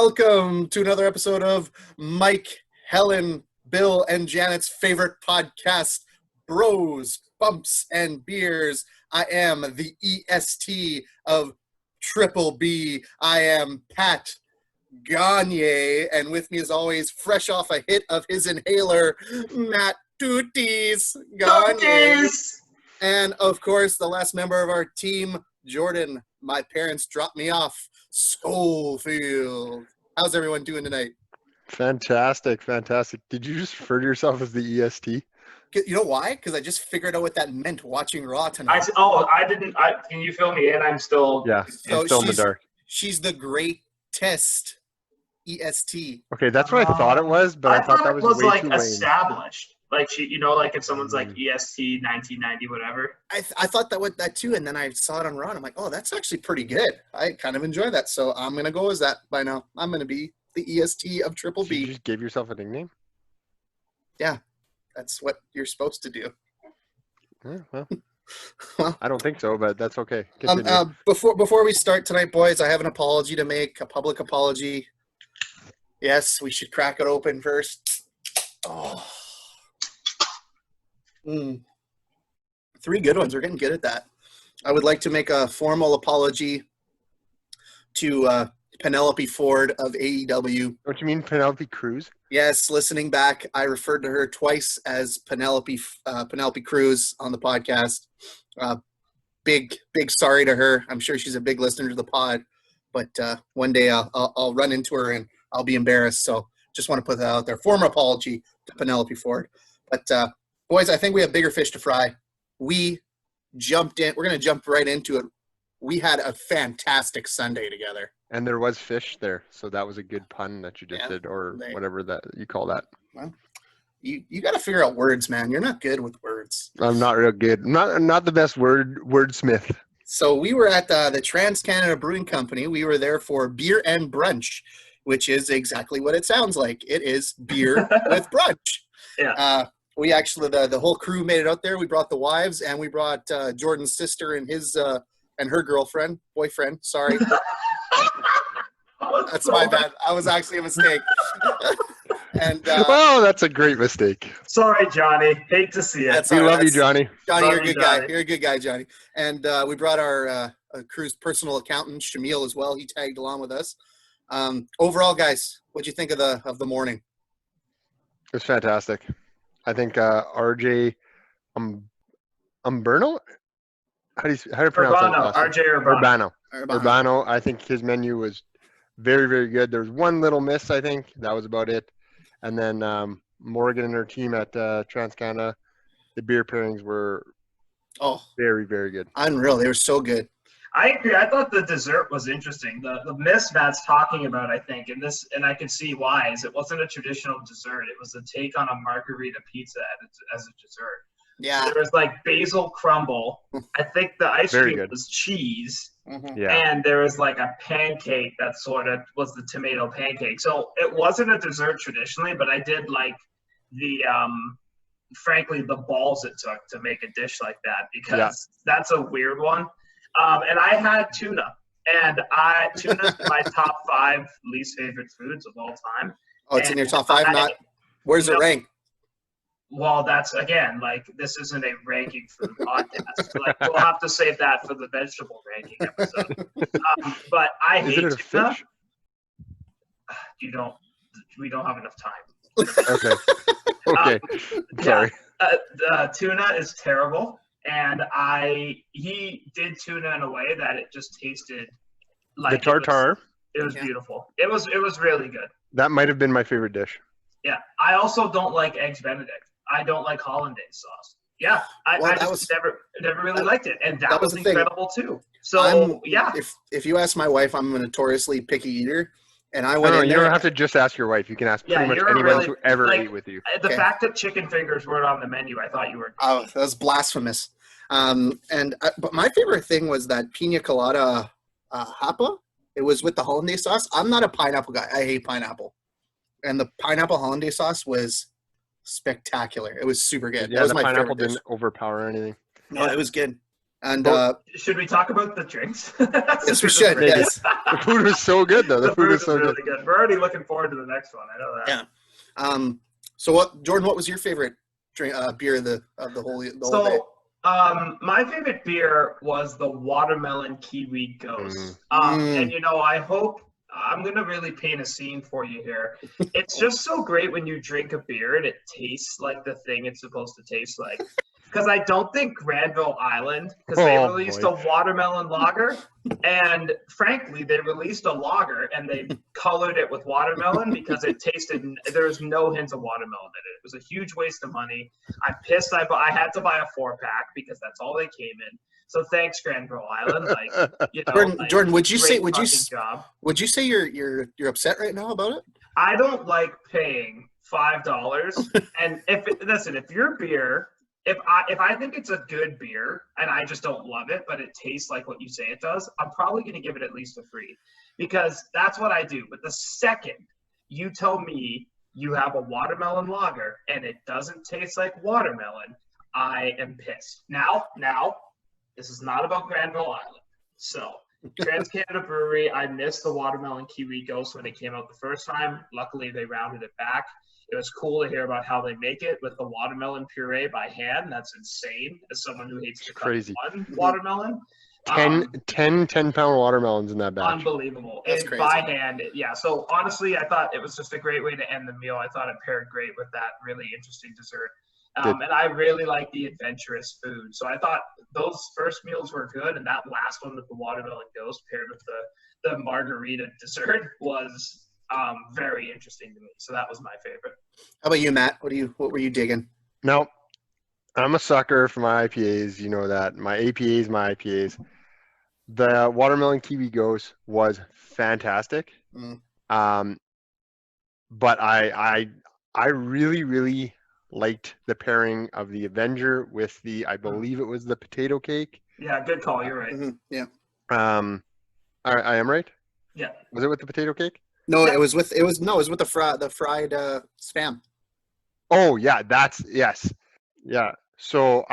Welcome to another episode of Mike, Helen, Bill, and Janet's favorite podcast, Bros, Bumps, and Beers. I am the EST of Triple B. I am Pat Gagne, and with me as always, fresh off a hit of his inhaler, Matt Tooties Gagne. And of course, the last member of our team, Jordan. My parents dropped me off, Schofield. How's everyone doing tonight? Fantastic. Did you just refer to yourself as the EST? You know why? Because I just figured out what that meant watching Raw tonight. I didn't. Can you fill me in? I'm still. Yeah, I'm still in the dark. She's the greatest EST. Okay, that's what I thought it was, but I thought that was way like too established. Like like if someone's like EST 1990 whatever. I thought that too, and then I saw it on Raw, and I'm like, oh, that's actually pretty good. I kind of enjoy that, so I'm gonna go as that by now. I'm gonna be the EST of Triple B. You just gave yourself a nickname? Yeah, that's what you're supposed to do. Yeah, well, I don't think so, but that's okay. Before we start tonight, boys, I have an apology to make, a public apology. Yes, we should crack it open first. Oh. 3 good ones. We're getting good at that. I would like to make a formal apology to Penelope Ford of AEW. Don't you mean Penelope Cruz? Yes, listening back, I referred to her twice as Penelope Cruz on the podcast. Big sorry to her. I'm sure she's a big listener to the pod, but one day I'll run into her and I'll be embarrassed. So just want to put that out there. Formal apology to Penelope Ford. But boys, I think we have bigger fish to fry. We jumped in. We're going to jump right into it. We had a fantastic Sunday together. And there was fish there, so that was a good pun that you just did, or whatever that you call that. Well, you got to figure out words, man. You're not good with words. I'm not real good. Not the best wordsmith. So we were at the Trans Canada Brewing Company. We were there for Beer N Brunch, which is exactly what it sounds like. It is beer with brunch. Yeah. We actually, the whole crew made it out there. We brought the wives, and we brought Jordan's sister and his and her boyfriend. Sorry. That's my bad. I was actually a mistake. And that's a great mistake. Sorry, Johnny. Hate to see it. We love you, Johnny. Johnny, you're a good guy. You're a good guy, Johnny. And we brought our crew's personal accountant, Shamil, as well. He tagged along with us. Overall, guys, what'd you think of the morning? It was fantastic. I think RJ Umberno? How do you pronounce that? RJ Urbano. I think his menu was very, very good. There was one little miss, I think. That was about it. And then Morgan and her team at Trans Canada, the beer pairings were very, very good. Unreal. They were so good. I agree. I thought the dessert was interesting. The miss Matt's talking about, I think, and I can see why, is it wasn't a traditional dessert. It was a take on a margarita pizza as a dessert. Yeah. There was like basil crumble. I think the ice cream was cheese. Mm-hmm. Yeah. And there was like a pancake that sort of was the tomato pancake. So it wasn't a dessert traditionally, but I did like frankly, the balls it took to make a dish like that, because that's a weird one. And I had tuna, and tuna's my top 5 least favorite foods of all time. Oh, it's in your top 5? Where's it ranked? Well, that's, again, like, this isn't a ranking food podcast. Like, we'll have to save that for the vegetable ranking episode. But I hate tuna. Fish? We don't have enough time. Okay. Sorry. Tuna is terrible. And he did tuna in a way that it just tasted like the tartare. It was beautiful. It was really good. That might have been my favorite dish. Yeah. I also don't like eggs Benedict. I don't like hollandaise sauce. Yeah. I just never really liked it. And that was incredible too. So If you ask my wife, I'm a notoriously picky eater. And I went in you there. don't have to just ask your wife. You can ask pretty much anyone who ever ate with you. The fact that chicken fingers weren't on the menu, I thought you were. Oh, that was blasphemous. But my favorite thing was that pina colada hapa. It was with the hollandaise sauce. I'm not a pineapple guy. I hate pineapple. And the pineapple hollandaise sauce was spectacular. It was super good. Yeah, that was the my pineapple favorite dish. didn't overpower anything. No, it was good. And should we talk about the drinks? yes, we should. Yes. The food was so good, though. The food was so really good. We're already looking forward to the next one. I know that. Yeah. So Jordan, what was your favorite drink, beer of the whole day? My favorite beer was the Watermelon Kiwi Ghost. And I hope I'm gonna really paint a scene for you here. It's just so great when you drink a beer and it tastes like the thing it's supposed to taste like. Because I don't think Granville Island, because they released a watermelon lager, and frankly, they released a lager and they colored it with watermelon because it tasted, there was no hint of watermelon in it. It was a huge waste of money. I'm pissed. I had to buy a 4-pack because that's all they came in. So thanks, Granville Island. Jordan, would you say you're upset right now about it? I don't like paying $5, and if your beer. If I think it's a good beer and I just don't love it, but it tastes like what you say it does, I'm probably going to give it at least a free, because that's what I do. But the second you tell me you have a watermelon lager and it doesn't taste like watermelon, I am pissed. Now, this is not about Granville Island. So Trans Canada Brewery, I missed the Watermelon Kiwi Ghost when it came out the first time. Luckily, they rounded it back. It was cool to hear about how they make it with the watermelon puree by hand. That's insane. As someone who hates to cut one watermelon. 10-pound watermelons in that batch. Unbelievable. That's and crazy. By hand, yeah. So honestly, I thought it was just a great way to end the meal. I thought it paired great with that really interesting dessert. And I really like the adventurous food. So I thought those first meals were good, and that last one with the watermelon ghost paired with the margarita dessert was very interesting to me. So that was my favorite. How about you, Matt? What were you digging? No, I'm a sucker for my IPAs. You know that. My APAs, my IPAs. The Watermelon Kiwi Ghost was fantastic. But I really, really liked the pairing of the Avenger with I believe it was the potato cake. Yeah, good call. You're right. Yeah. I am right? Yeah. Was it with the potato cake? No, it was with the fried spam. Oh yeah, yes. Yeah. So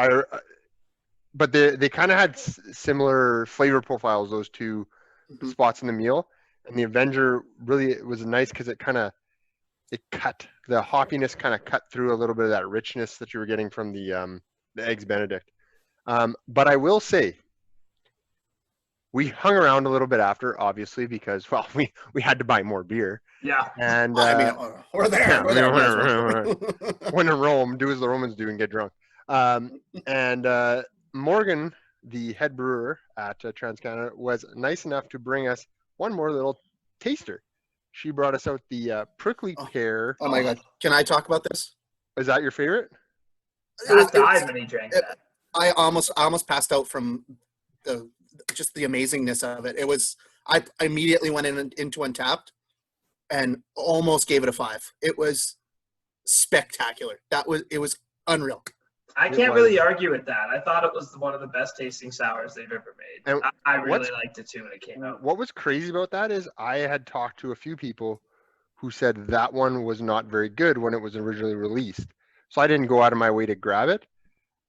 but they kind of had similar flavor profiles, those two spots in the meal. And the Avenger really was nice because the hoppiness kind of cut through a little bit of that richness that you were getting from the Eggs Benedict. But I will say, we hung around a little bit after, obviously, because we had to buy more beer. Yeah. And we're there. When in Rome, do as the Romans do and get drunk. And Morgan, the head brewer at Trans Canada, was nice enough to bring us one more little taster. She brought us out the prickly pear. Oh my God! Can I talk about this? Is that your favorite? Matt died when he drank that. I almost passed out from just the amazingness of it. I immediately went into Untapped and almost gave it a 5. It was spectacular. It was unreal. I can't really argue with that. I thought it was one of the best tasting sours they've ever made. And I really liked it too when it came out. What was crazy about that is I had talked to a few people who said that one was not very good when it was originally released. So I didn't go out of my way to grab it.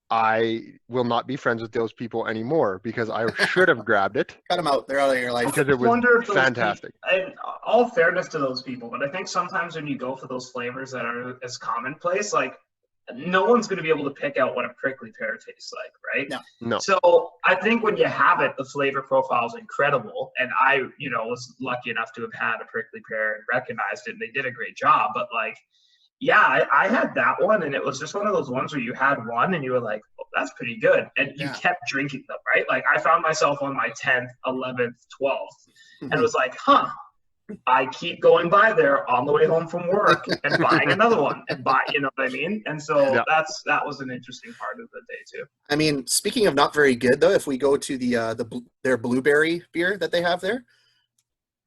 I will not be friends with those people anymore because I should have grabbed it. Cut them out. They're out of your life. Because it was fantastic. And all fairness to those people, but I think sometimes when you go for those flavors that are as commonplace, like no one's going to be able to pick out what a prickly pear tastes like, right? No. So I think when you have it, the flavor profile is incredible. And I, was lucky enough to have had a prickly pear and recognized it, and they did a great job. But yeah, I had that one, and it was just one of those ones where you had one and you were like, oh, that's pretty good. And you kept drinking them, right? Like I found myself on my 10th, 11th, 12th, and it was like, I keep going by there on the way home from work and buying another one and you know what I mean? And so that was an interesting part of the day too. I mean, speaking of not very good though, if we go to their blueberry beer that they have there,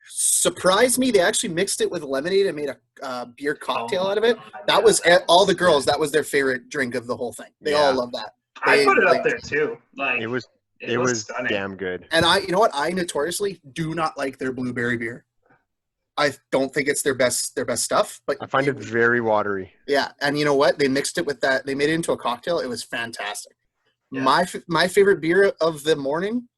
surprised me. They actually mixed it with lemonade and made a beer cocktail out of it. That was all the girls. That was their favorite drink of the whole thing. They all love that. I put it up there too. It was damn good. And you know what? I notoriously do not like their blueberry beer. I don't think it's their best stuff, but I find it very watery. Yeah, and you know what? They mixed it with that. They made it into a cocktail. It was fantastic. My favorite beer of the morning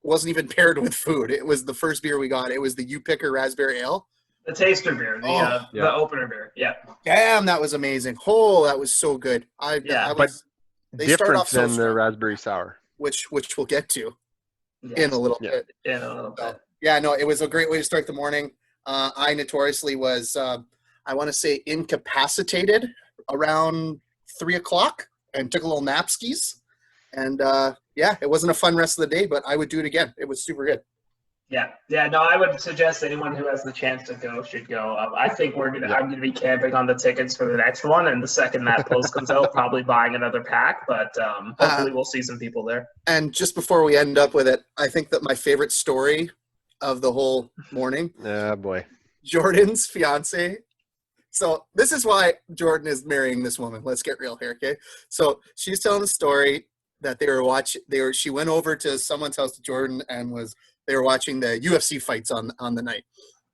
wasn't even paired with food. It was the first beer we got. It was the You Picker Raspberry Ale. The taster beer, the opener beer. Yeah. Damn, that was amazing. Oh, that was so good. They start off different than the raspberry sour, which we'll get to in a little bit. In a little bit. Yeah, no, it was a great way to start the morning. I notoriously was, I want to say, incapacitated around 3 o'clock and took a little nap skis. And it wasn't a fun rest of the day, but I would do it again. It was super good. Yeah. No, I would suggest anyone who has the chance to go should go. I think I'm gonna be camping on the tickets for the next one, and the second that post comes out, probably buying another pack. But hopefully, we'll see some people there. And just before we end up with it, I think that my favorite story of the whole morning. Oh boy, Jordan's fiance. So this is why Jordan is marrying this woman. Let's get real here, okay? So she's telling the story that she went over to someone's house to Jordan and they were watching the UFC fights on the night.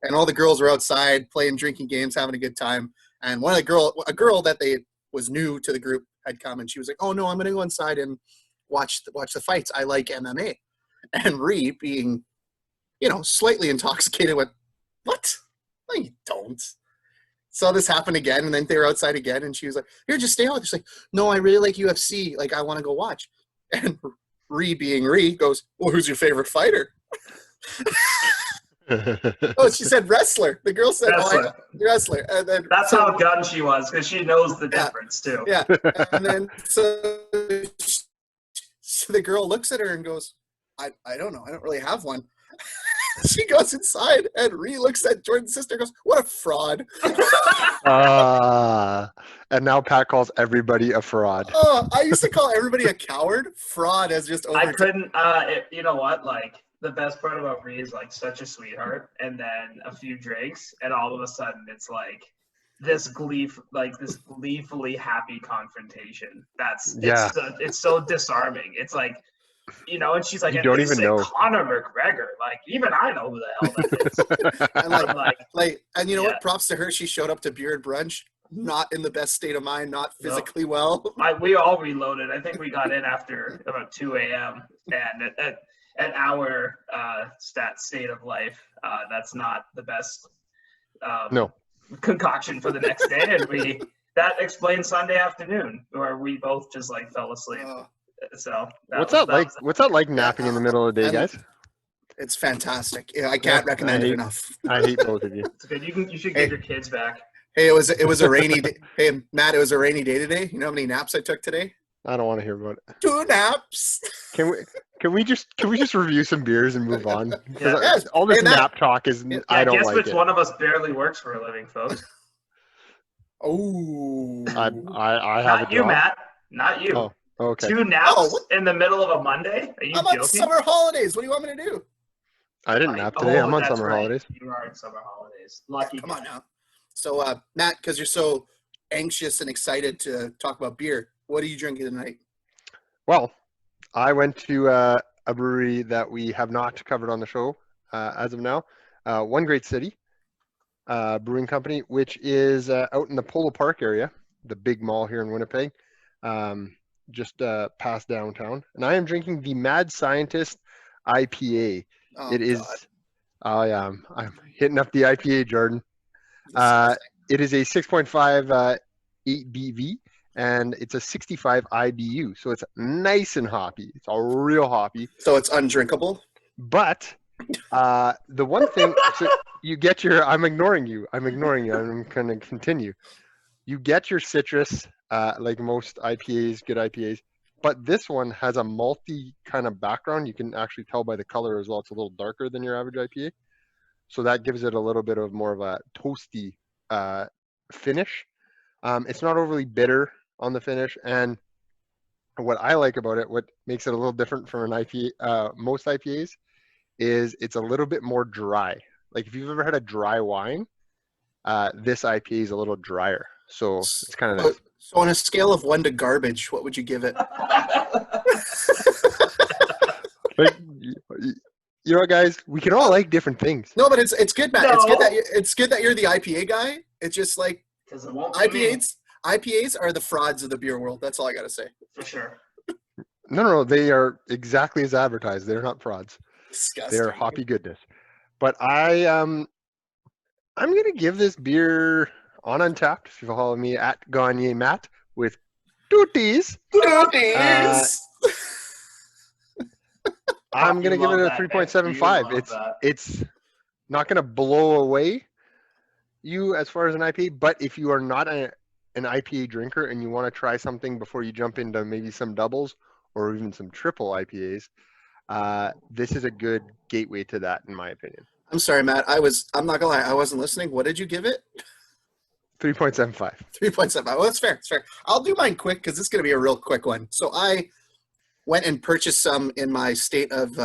And all the girls were outside playing drinking games, having a good time. And a girl that was new to the group had come, and she was like, "Oh no, I'm going to go inside and watch the fights. I like MMA." And Ree, being, slightly intoxicated, went, "What? No, you don't." So this happened again, and then they were outside again, and she was like, "Here, just stay out." She's like, "No, I really like UFC. Like, I want to go watch." And Ree, being Ree, goes, "Well, who's your favorite fighter?" Oh, she said wrestler. The girl said wrestler. And then that's how gun she was, because she knows the difference too. Yeah. And then so the girl looks at her and goes, I don't know. I don't really have one. She goes inside, and Ree looks at Jordan's sister and goes, "What a fraud." And now Pat calls everybody a fraud. Oh, I used to call everybody a coward. Fraud as just over. I couldn't, you know what, like, the best part about Ree is, like, such a sweetheart, and then a few drinks, and all of a sudden it's like this gleefully happy confrontation. It's so disarming. It's like, and she's like, you don't even know Conor McGregor. Like, even I know who the hell that is. And you know what? Props to her. She showed up to Beer N Brunch not in the best state of mind, not physically well. We all reloaded. I think we got in after about 2 a.m. and at our state of life, that's not the best concoction for the next day. And that explains Sunday afternoon, where we both just fell asleep. So what's that like napping in the middle of the day, guys? It's fantastic. Yeah, I can't recommend it enough. I hate both of you. It's good. You should get your kids back. Hey, it was a rainy day. Hey, Matt, it was a rainy day today. You know how many naps I took today? I don't want to hear about it. 2 naps. Can we just review some beers and move on? All this nap talk is I don't like it. I guess which one of us barely works for a living, folks. Oh. I have not you, Matt. Not you. Oh, okay. 2 naps in the middle of a Monday? Are you joking? I'm on summer holidays. What do you want me to do? I didn't nap today. I'm on summer holidays. You are on summer holidays. Lucky. Come on now. So, Matt, because you're so anxious and excited to talk about beer, what are you drinking tonight? Well, I went to a brewery that we have not covered on the show as of now. One Great City Brewing Company, which is out in the Polo Park area, the big mall here in Winnipeg, just past downtown. And I am drinking the Mad Scientist IPA. I'm hitting up the IPA, Jordan. It is a 6.5 ABV, and it's a 65 IBU, so it's nice and hoppy. It's all real hoppy. So it's undrinkable? But the one thing, so you get your, I'm ignoring you. I'm going to continue. You get your citrus, like most IPAs, good IPAs, but this one has a malty kind of background. You can actually tell by the color as well. It's a little darker than your average IPA. So that gives it a little bit of more of a toasty finish. It's not overly bitter on the finish. And what I like about it, what makes it a little different from an IPA, most IPAs, is it's a little bit more dry. Like if you've ever had a dry wine, this IPA is a little drier. So it's kind of nice. So on a scale of 1 to garbage, what would you give it? Like, you know what, guys? We can all like different things. No, but it's good, Matt. No. It's good that you're the IPA guy. It's just like IPAs are the frauds of the beer world. That's all I gotta say. For sure. No, they are exactly as advertised. They're not frauds. Disgusting. They're hoppy goodness. But I'm gonna give this beer on Untapped. If you follow me at Gagne Matt with tooties, I'm gonna give it a 3.75. It's not gonna blow away you as far as an IPA, but if you are not an IPA drinker and you want to try something before you jump into maybe some doubles or even some triple IPAs, this is a good gateway to that, in my opinion. I'm sorry, Matt. I'm not gonna lie, I wasn't listening. What did you give it? 3.75. 3.75. Well, that's fair. That's fair. I'll do mine quick because it's gonna be a real quick one. So I went and purchased some in my state of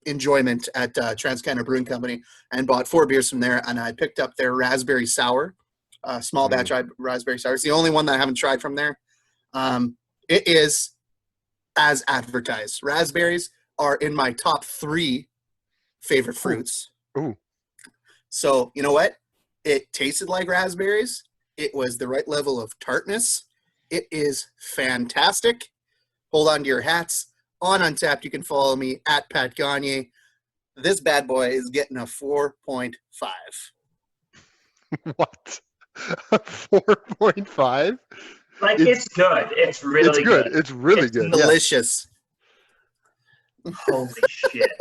enjoyment at Trans Canada Brewing Company and bought 4 beers from there, and I picked up their Raspberry Sour, small batch Raspberry Sour. It's the only one that I haven't tried from there. It is as advertised. Raspberries are in my top 3 favorite fruits. Ooh. So, you know what? It tasted like raspberries. It was the right level of tartness. It is fantastic. Hold on to your hats. On Untapped, you can follow me at Pat Gagne. This bad boy is getting a 4.5. What? 4.5? Like, it's good. It's really good. It's really It's good. delicious. Holy shit.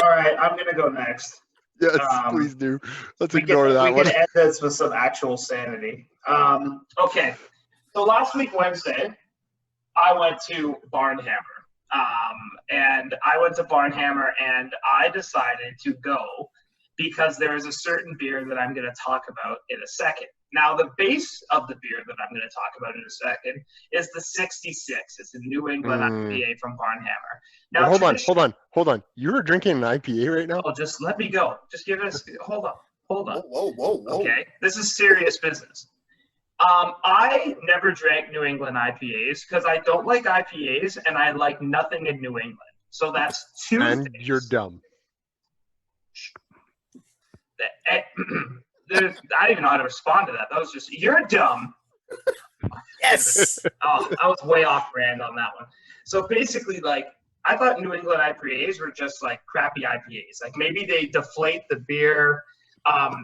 All right, I'm going to go next. Yes, please do. Let's ignore that we one. can end this with some actual sanity. Okay, so last week, Wednesday, I went to Barnhammer. And I went to Barnhammer, and I decided to go because there is a certain beer that I'm going to talk about in a second. Now, the base of the beer that I'm going to talk about in a second is the 66. It's a New England IPA from Barnhammer. Now, hold on. You're drinking an IPA right now? Oh, just let me go. Just give it a... Hold on. Whoa. Okay, this is serious business. I never drank New England IPAs because I don't like IPAs and I like nothing in New England. So that's 2 and things. You're dumb. I don't even know how to respond to that. That was just, you're dumb. Yes. Oh, I was way off brand on that one. So basically, like, I thought New England IPAs were just like crappy IPAs. Like maybe they deflate the beer.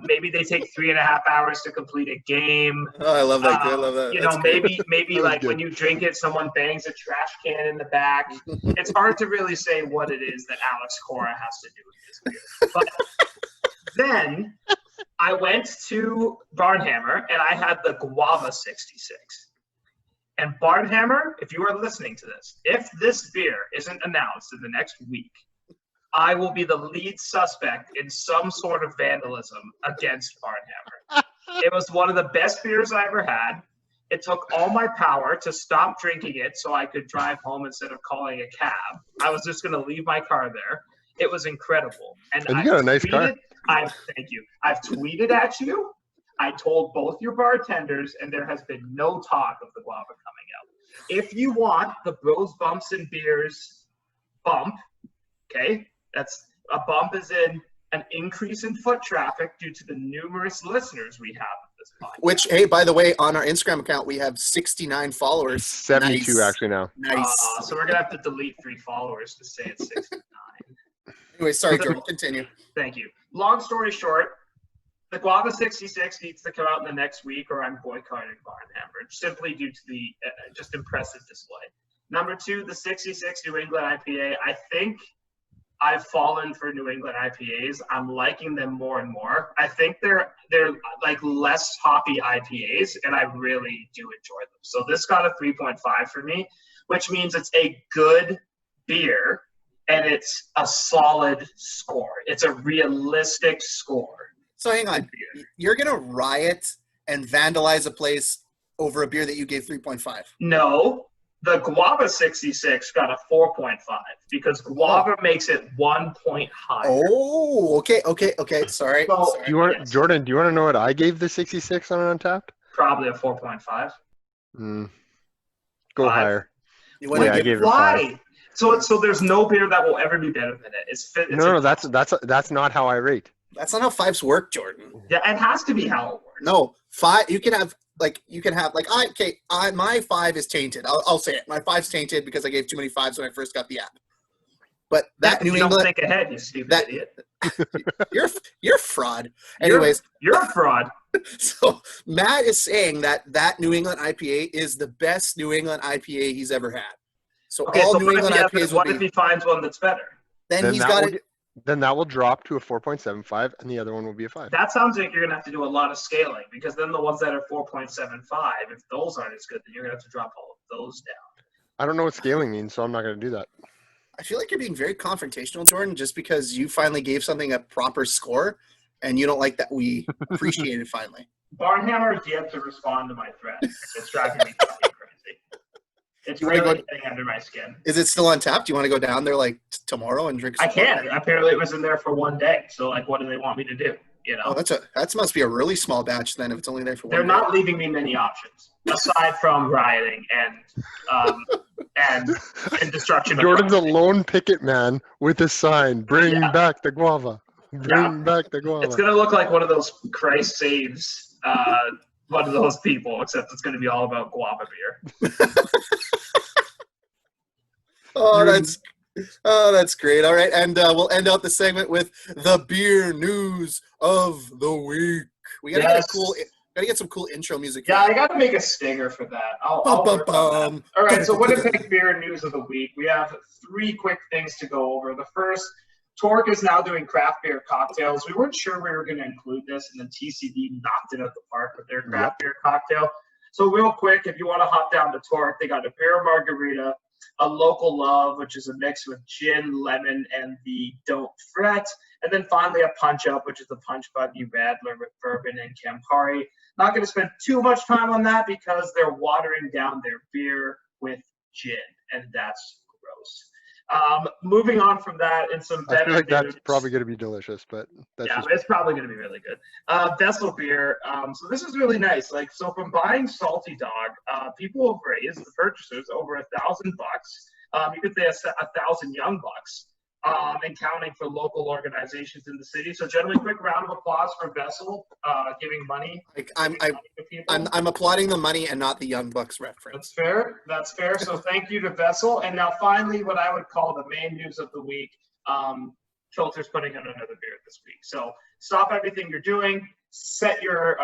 Maybe they take 3.5 hours to complete a game. Oh, I love that. I love that. You know, maybe like good. when you drink it, someone bangs a trash can in the back. It's hard to really say what it is that Alex Cora has to do with this beer. But then I went to Barnhammer and I had the Guava 66. And Barnhammer, if you are listening to this, if this beer isn't announced in the next week, I will be the lead suspect in some sort of vandalism against Barnhammer. It was one of the best beers I ever had. It took all my power to stop drinking it so I could drive home instead of calling a cab. I was just going to leave my car there. It was incredible. And you got a nice car. Thank you. I've tweeted at you. I told both your bartenders, and there has been no talk of the Guava coming out. If you want the Bros, Bumps, and Beers bump, okay, that's a bump is in an increase in foot traffic due to the numerous listeners we have of this podcast. Which, hey, by the way, on our Instagram account, we have 69 followers. 72 actually now. Nice. So we're going to have to delete 3 followers to say it's 69. Anyway, sorry, Jordan, continue. Thank you. Long story short, the Guava 66 needs to come out in the next week or I'm boycotting Barnhammer, simply due to the just impressive display. Number 2, the 66 New England IPA. I think I've fallen for New England IPAs. I'm liking them more and more. I think they're like less hoppy IPAs, and I really do enjoy them. So this got a 3.5 for me, which means it's a good beer, and it's a solid score. It's a realistic score. So hang on. You're going to riot and vandalize a place over a beer that you gave 3.5? No. The Guava 66 got a 4.5 because Guava makes it 1 point higher. Oh, okay. Sorry. So, Do you want Jordan? Do you want to know what I gave the 66 on Untapped? Probably a 4.5. Go higher. I gave it a Why? So there's no beer that will ever be better than it. It's no. That's not how I rate. That's not how 5s work, Jordan. Yeah, it has to be how it works. No, 5. You can have like you can have like my 5 is tainted. I'll say it. My 5's tainted because I gave too many 5s when I first got the app. But that New you England, don't think ahead, you stupid idiot. you're a fraud. Anyways, you're a fraud. So Matt is saying that New England IPA is the best New England IPA he's ever had. So Okay, all so New what if England he has- IPAs what will if be. he finds one that's better? Then he's that got will it. get- Then that will drop to a 4.75, and the other one will be a 5. That sounds like you're gonna have to do a lot of scaling, because then the ones that are 4.75, if those aren't as good, then you're gonna have to drop all of those down. I don't know what scaling means, so I'm not going to do that. I feel like you're being very confrontational, Jordan, just because you finally gave something a proper score, and you don't like that we appreciate it finally. Barnhammer has yet to respond to my threat. It's driving me fucking crazy. It's You wanna really go- getting under my skin. Is it still on tap? Do you want to go down there like tomorrow and drink? I some can't. Apparently, it was in there for one day. So, like, what do they want me to do? You know, Oh, that must be a really small batch then if it's only there for one they're day. not leaving me many options aside from rioting and destruction. of Jordan's a property. lone picket man with a sign, bring Yeah. back the guava. Bring back the guava. It's gonna look like one of those Christ saves, one of those people, except it's gonna be all about guava beer. That's great. All right, and we'll end out the segment with the beer news of the week. We gotta get some cool intro music. Yeah, I gotta make a stinger for that. I'll work on that. All right, so Winnipeg beer news of the week. We have 3 quick things to go over. The first, Torque is now doing craft beer cocktails. We weren't sure we were going to include this, and then TCD knocked it out the park with their craft beer cocktail. So real quick, if you want to hop down to Torque, they got a pear margarita, a local love, which is a mix with gin, lemon, and the Don't Fret, and then finally a punch up, which is the Punch Buggy Radler with bourbon and Campari. Not going to spend too much time on that because they're watering down their beer with gin, and that's gross. Moving on from that, and some better I feel like that's news. probably going to be delicious, but that's Yeah, just it's probably going to be really good. Vessel beer. So this is really nice. Like, so from buying Salty Dog, people have raised, the purchasers, over $1,000. You could say $1,000 young bucks, and counting for local organizations in the city. So generally, quick round of applause for Vessel giving money. I'm applauding the money and not the Young Bucks reference. That's fair. So thank you to Vessel. And now finally, what I would call the main news of the week. Filter's putting out another beer this week. So stop everything you're doing. Set your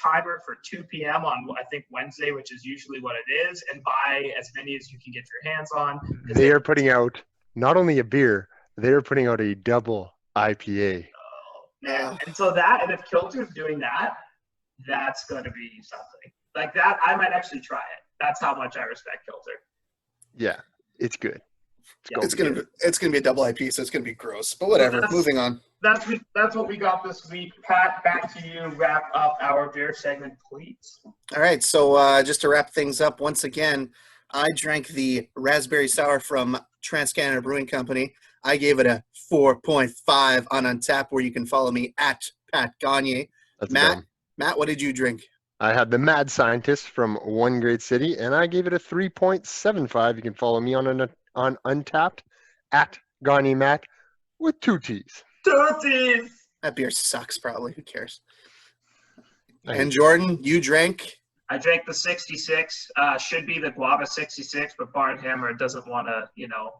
timer for 2 p.m. on, I think, Wednesday, which is usually what it is, and buy as many as you can get your hands on. They are putting out not only a beer, they are putting out a double IPA. And so and if Kilter's doing that, that's going to be something. Like that, I might actually try it. That's how much I respect Kilter. Yeah, it's good. It's gonna be a double IP, so it's gonna be gross. But whatever. Moving on. That's what we got this week. Pat, back to you. Wrap up our beer segment, please. All right. So just to wrap things up, once again, I drank the Raspberry Sour from Trans Canada Brewing Company. I gave it a 4.5 on Untappd, where you can follow me at Pat Gagne. That's Matt, dumb. what did you drink? I had the Mad Scientist from One Great City, and I gave it a 3.75. You can follow me on Untappd at Gagne Matt with 2 T's. 2 T's. That beer sucks, probably. Who cares? And Jordan, you drank? I drank the 66. Should be the Guava 66, but Barnhammer doesn't want to,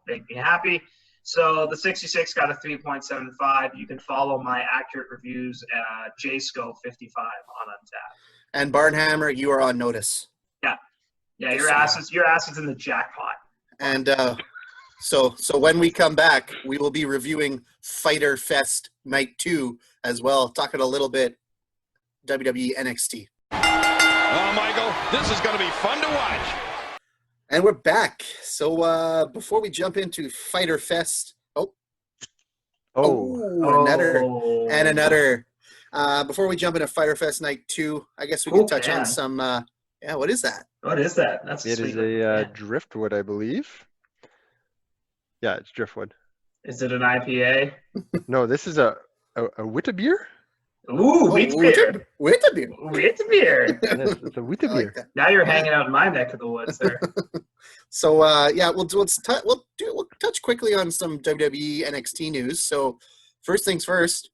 make me happy. So the 66 got a 3.75. You can follow my accurate reviews at JSCO55 on Untappd. And Barnhammer, you are on notice. Yeah, your ass is in the jackpot. And so when we come back, we will be reviewing Fyter Fest Night 2 as well, talking a little bit WWE NXT. Oh, Michael, this is going to be fun to watch. And we're back. So before we jump into Fyter Fest, another. Before we jump into Fyter Fest Night 2, I guess we can touch on some. What is that? What is that? That's It is a driftwood, I believe. Yeah, it's driftwood. Is it an IPA? No, this is a Witte beer. Ooh, Witte beer. Witte beer. Witte beer. Yes, it's a Witte beer. Like now you're hanging out in my neck of the woods there. So we'll touch quickly on some WWE NXT news. So first things first,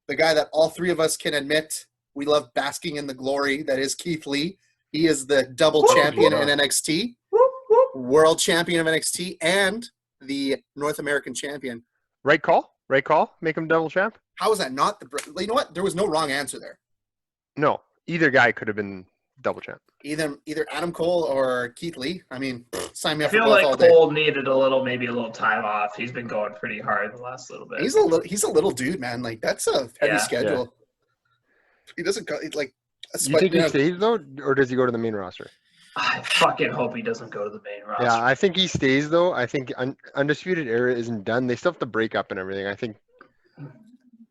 the guy that all 3 of us can admit We love basking in the glory that is Keith Lee. He is the double champion in NXT, world champion of NXT, and the North American champion. Right call. Make him double champ. How is that not you know what? There was no wrong answer there. No, either guy could have been double champ. Either Adam Cole or Keith Lee. I mean, sign me I up for feel both like all day. Cole needed maybe a little time off. He's been going pretty hard the last little bit. He's a little dude, man. Like that's a heavy schedule. He doesn't go like. Do you think he stays though, or does he go to the main roster? I fucking hope he doesn't go to the main roster. Yeah, I think he stays though. I think Undisputed Era isn't done. They still have to break up and everything. I think.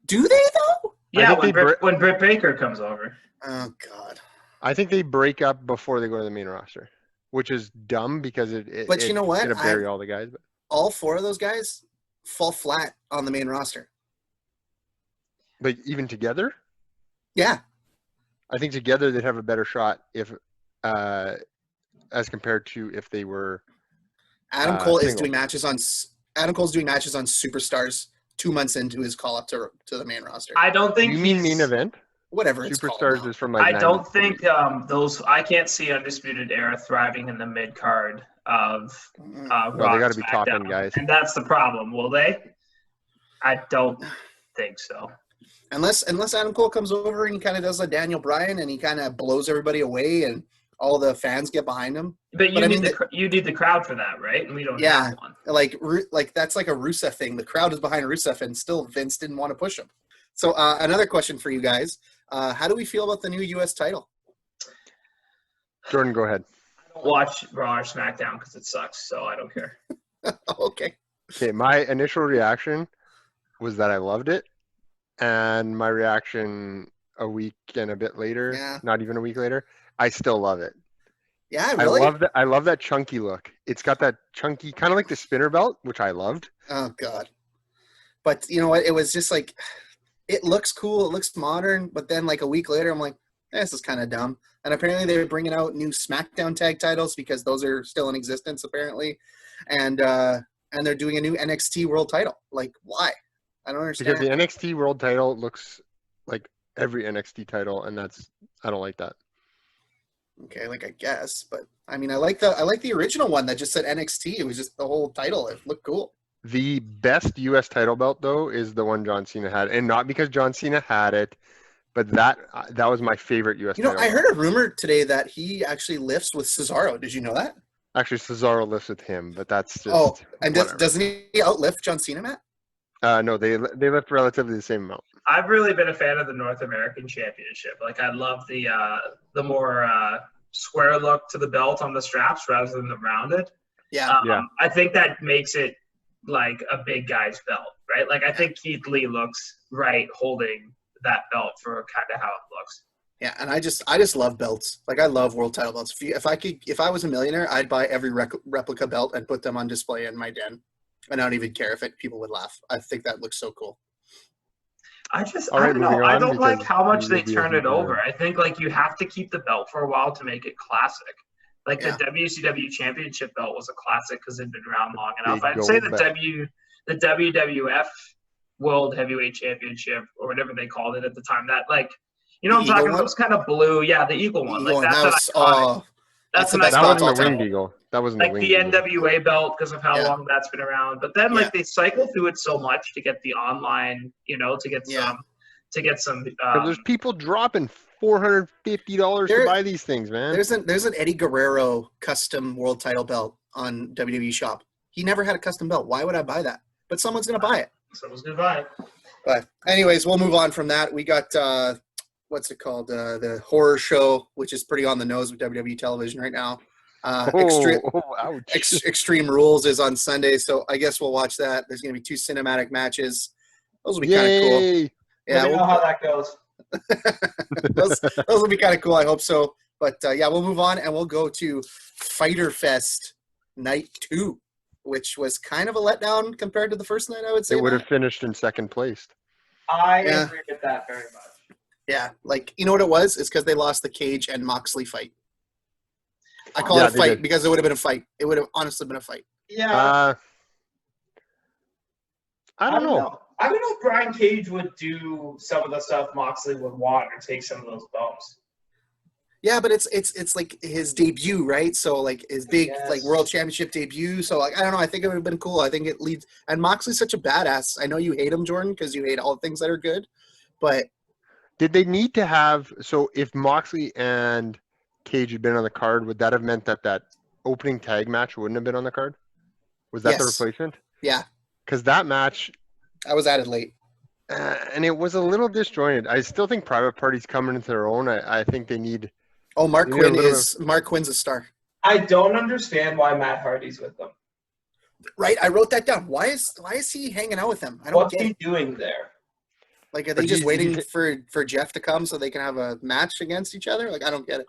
Do they though? Yeah, when Britt Baker comes over. Oh God. I think they break up before they go to the main roster, which is dumb because But you know what? It's gonna bury all the guys. But all 4 of those guys fall flat on the main roster. But even together, Yeah. I think together they'd have a better shot if, as compared to if they were. Adam Cole is single. doing matches on. Adam Cole's doing matches on Superstars 2 months into his call up to the main roster. I don't think You mean main event? Whatever it's called Superstars now. is from like. I don't think I can't see Undisputed Era thriving in the mid card of Raw. Well, they got to be SmackDown. top end guys. And that's the problem. Will they? I don't think so. Unless Adam Cole comes over and he kind of does a Daniel Bryan and he kind of blows everybody away and all the fans get behind him. But you need the crowd for that, right? And we don't have one. Like that's like a Rusev thing. The crowd is behind Rusev, and still Vince didn't want to push him. So another question for you guys: how do we feel about the new U.S. title? Jordan, go ahead. I don't watch Raw or SmackDown because it sucks, so I don't care. Okay. Okay, my initial reaction was that I loved it, and my reaction a week and a bit later, not even a week later, I still love it. Yeah, really? I love that chunky look. It's got that chunky, kind of like the spinner belt, which I loved. Oh God. But you know what? It was just like, it looks cool. It looks modern. But then like a week later, I'm like, this is kind of dumb. And apparently they're bringing out new SmackDown tag titles because those are still in existence apparently. And they're doing a new NXT world title. Like, why? I don't understand. Because the NXT world title looks like every NXT title, and I don't like that. Okay, like I guess, but I mean, I like the original one that just said NXT. It was just the whole title. It looked cool. The best U.S. title belt though is the one John Cena had, and not because John Cena had it, but that was my favorite U.S. You know, title I heard a rumor today that he actually lifts with Cesaro. Did you know that? Actually, Cesaro lifts with him, but that's just and doesn't he outlift John Cena, Matt? No, they lift relatively the same amount. I've really been a fan of the North American Championship. Like, I love the more square look to the belt on the straps rather than the rounded. Yeah. I think that makes it like a big guy's belt, right? Like, I think Keith Lee looks right holding that belt for kind of how it looks. Yeah, and I just love belts. Like, I love world title belts. If I was a millionaire, I'd buy every replica belt and put them on display in my den. And I don't even care if people would laugh. I think that looks so cool. I don't know. I don't like how much they turn it over. I think like you have to keep the belt for a while to make it classic. Like the WCW Championship belt was a classic because it'd been around long enough. I'd say the WWF World Heavyweight Championship or whatever they called it at the time. That like, you know what I'm talking about? It was kind of blue. Yeah, the Eagle one. Like that's that wasn't the Winged Eagle. That wasn't like the NWA belt because of how long that's been around. But then like they cycle through it so much to get the online, to get some. There's people dropping $450 to buy these things, man. There's an Eddie Guerrero custom world title belt on WWE Shop. He never had a custom belt. Why would I buy that? But someone's gonna buy it. Someone's gonna buy it. But anyways, we'll move on from that. We got what's it called? The horror show, which is pretty on the nose with WWE television right now. Extreme Rules is on Sunday, so I guess we'll watch that. There's going to be 2 cinematic matches. Those will be kind of cool. Yeah, we'll know how that goes. those will be kind of cool. I hope so. But we'll move on and we'll go to Fyter Fest Night 2, which was kind of a letdown compared to the first night. I would say it would have finished in second place. I agree with that very much. Yeah, like you know what it was? It's because they lost the Cage and Moxley fight. I call it a fight because it would have been a fight. It would have honestly been a fight. Yeah. I don't know. I don't know if Brian Cage would do some of the stuff Moxley would want or take some of those bumps. Yeah, but it's like his debut, right? So like his big like world championship debut. So like I don't know. I think it would have been cool. I think it leads. And Moxley's such a badass. I know you hate him, Jordan, because you hate all things that are good. But did they need to have? So if Moxley and Cage had been on the card, would that have meant that opening tag match wouldn't have been on the card? Was that the replacement? Yeah. Because that match, I was added late. and it was a little disjointed. I still think Private Party's coming into their own. I think they need. Oh, Mark Quinn's a star. I don't understand why Matt Hardy's with them. Right, I wrote that down. Why is he hanging out with them? I don't What's get he it. doing there? Like, are they just waiting for Jeff to come so they can have a match against each other? Like, I don't get it.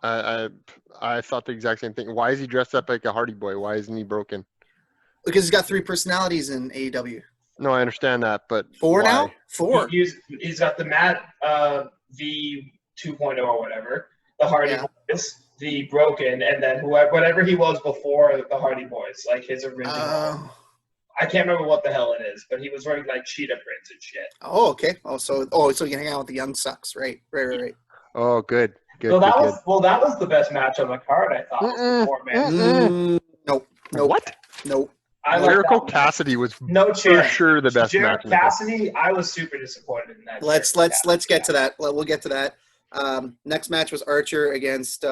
I thought the exact same thing. Why is he dressed up like a Hardy Boy? Why isn't he broken? Because he's got 3 personalities in AEW. No, I understand that, but 4 why? now? 4. He's got the Matt V 2.0 or whatever, the Hardy Boys, the Broken, and then whatever he was before the Hardy Boys, like his original. I can't remember what the hell it is, but he was wearing like cheetah prints and shit. Oh, okay. So you can hang out with the Young Sucks, right? Right. Oh, good. So that was the best match on the card, I thought. Was the 4-man. Nope. What? Nope. Jericho Cassidy was for sure the best match. Cassidy, I was super disappointed in that. Let's get to that. We'll get to that. Next match was Archer against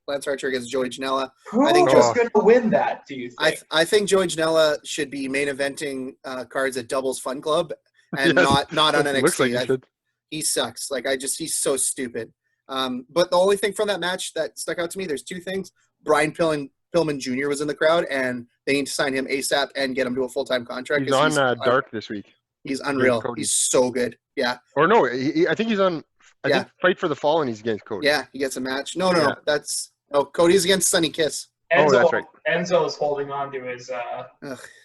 Lance Archer against Joey Janela. Who was going to win that? Do you think? I think Joey Janela should be main eventing cards at Doubles Fun Club and not on NXT. Looks like he sucks. Like he's so stupid. But the only thing from that match that stuck out to me, there's 2 things. Brian Pillman Jr. was in the crowd, and they need to sign him ASAP and get him to a full-time contract. He's on Dark this week. He's unreal. He's so good. Yeah. Or no, I think he's on. I think Fight for the Fallen. He's against Cody. Yeah, he gets a match. No. That's Cody's against Sunny Kiss. Enzo, that's right. Enzo is holding on to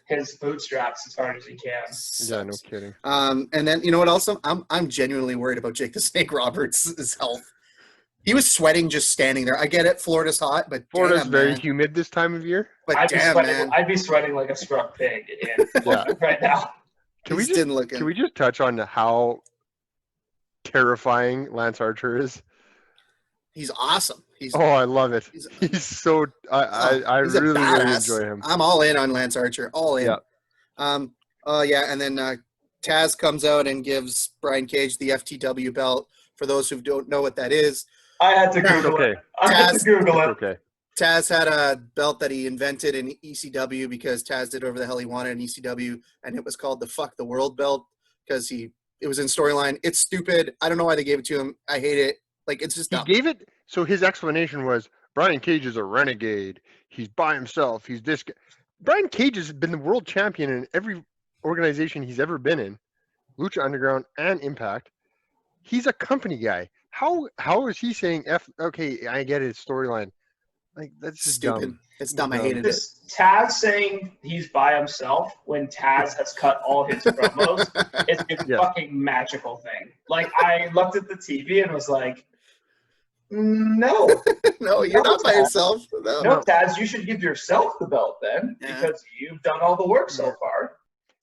his bootstraps as hard as he can. Yeah, no kidding. And then you know what else? I'm genuinely worried about Jake the Snake Roberts' health. He was sweating just standing there. I get it, Florida's hot, but Florida's very humid this time of year. But I'd be sweating like a struck pig right now. Can we just touch on how terrifying Lance Archer is? He's awesome. I love it. He's so I really enjoy him. I'm all in on Lance Archer. All in. Yeah. And then Taz comes out and gives Brian Cage the FTW belt. For those who don't know what that is, I had to Google it. I had to Google it. Okay. Taz had a belt that he invented in ECW because Taz did whatever the hell he wanted in ECW, and it was called the Fuck the World belt because it was in storyline. It's stupid. I don't know why they gave it to him. I hate it. Like, it's just dumb. He gave it, so his explanation was, Brian Cage is a renegade. He's by himself. He's this guy. Brian Cage has been the world champion in every organization he's ever been in, Lucha Underground and Impact. He's a company guy. How is he saying okay, I get it, storyline. Like, that's just stupid. Dumb. It's dumb. I hated it. Taz saying he's by himself when Taz has cut all his promos is a fucking magical thing. Like, I looked at the TV and was like, no. No, you're not by yourself. No, Taz, you should give yourself the belt then because you've done all the work so far.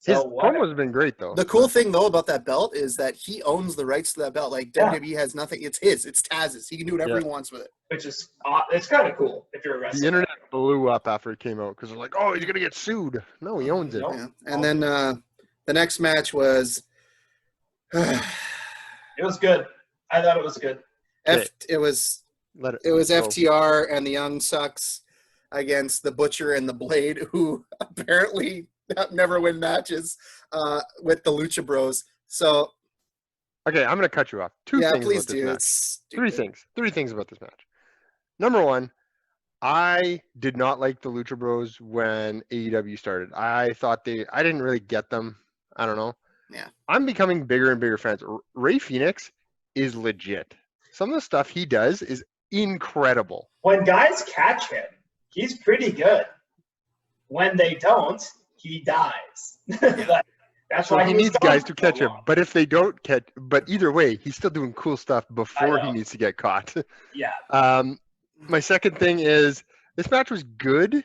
His promo has been great, though. The cool thing, though, about that belt is that he owns the rights to that belt. Like, WWE has nothing. It's his. It's Taz's. He can do whatever he wants with it. Which is it's kind of cool if you're a wrestler. The internet blew up after it came out because they're like, oh, he's going to get sued. No, he owns it. Yeah. And then the next match was... it was good. I thought it was good. It was FTR and the Young Sucks against the Butcher and the Blade, who apparently... never win matches with the Lucha Bros. So, okay, I'm going to cut you off. Three things about this match. Number one, I did not like the Lucha Bros when AEW started. I thought I didn't really get them. I don't know. Yeah. I'm becoming bigger and bigger fans. Ray Phoenix is legit. Some of the stuff he does is incredible. When guys catch him, he's pretty good. When they don't, he dies. That's why he needs guys to catch him. But if they don't catch, but either way, he's still doing cool stuff before he needs to get caught. Yeah. My second thing is this match was good,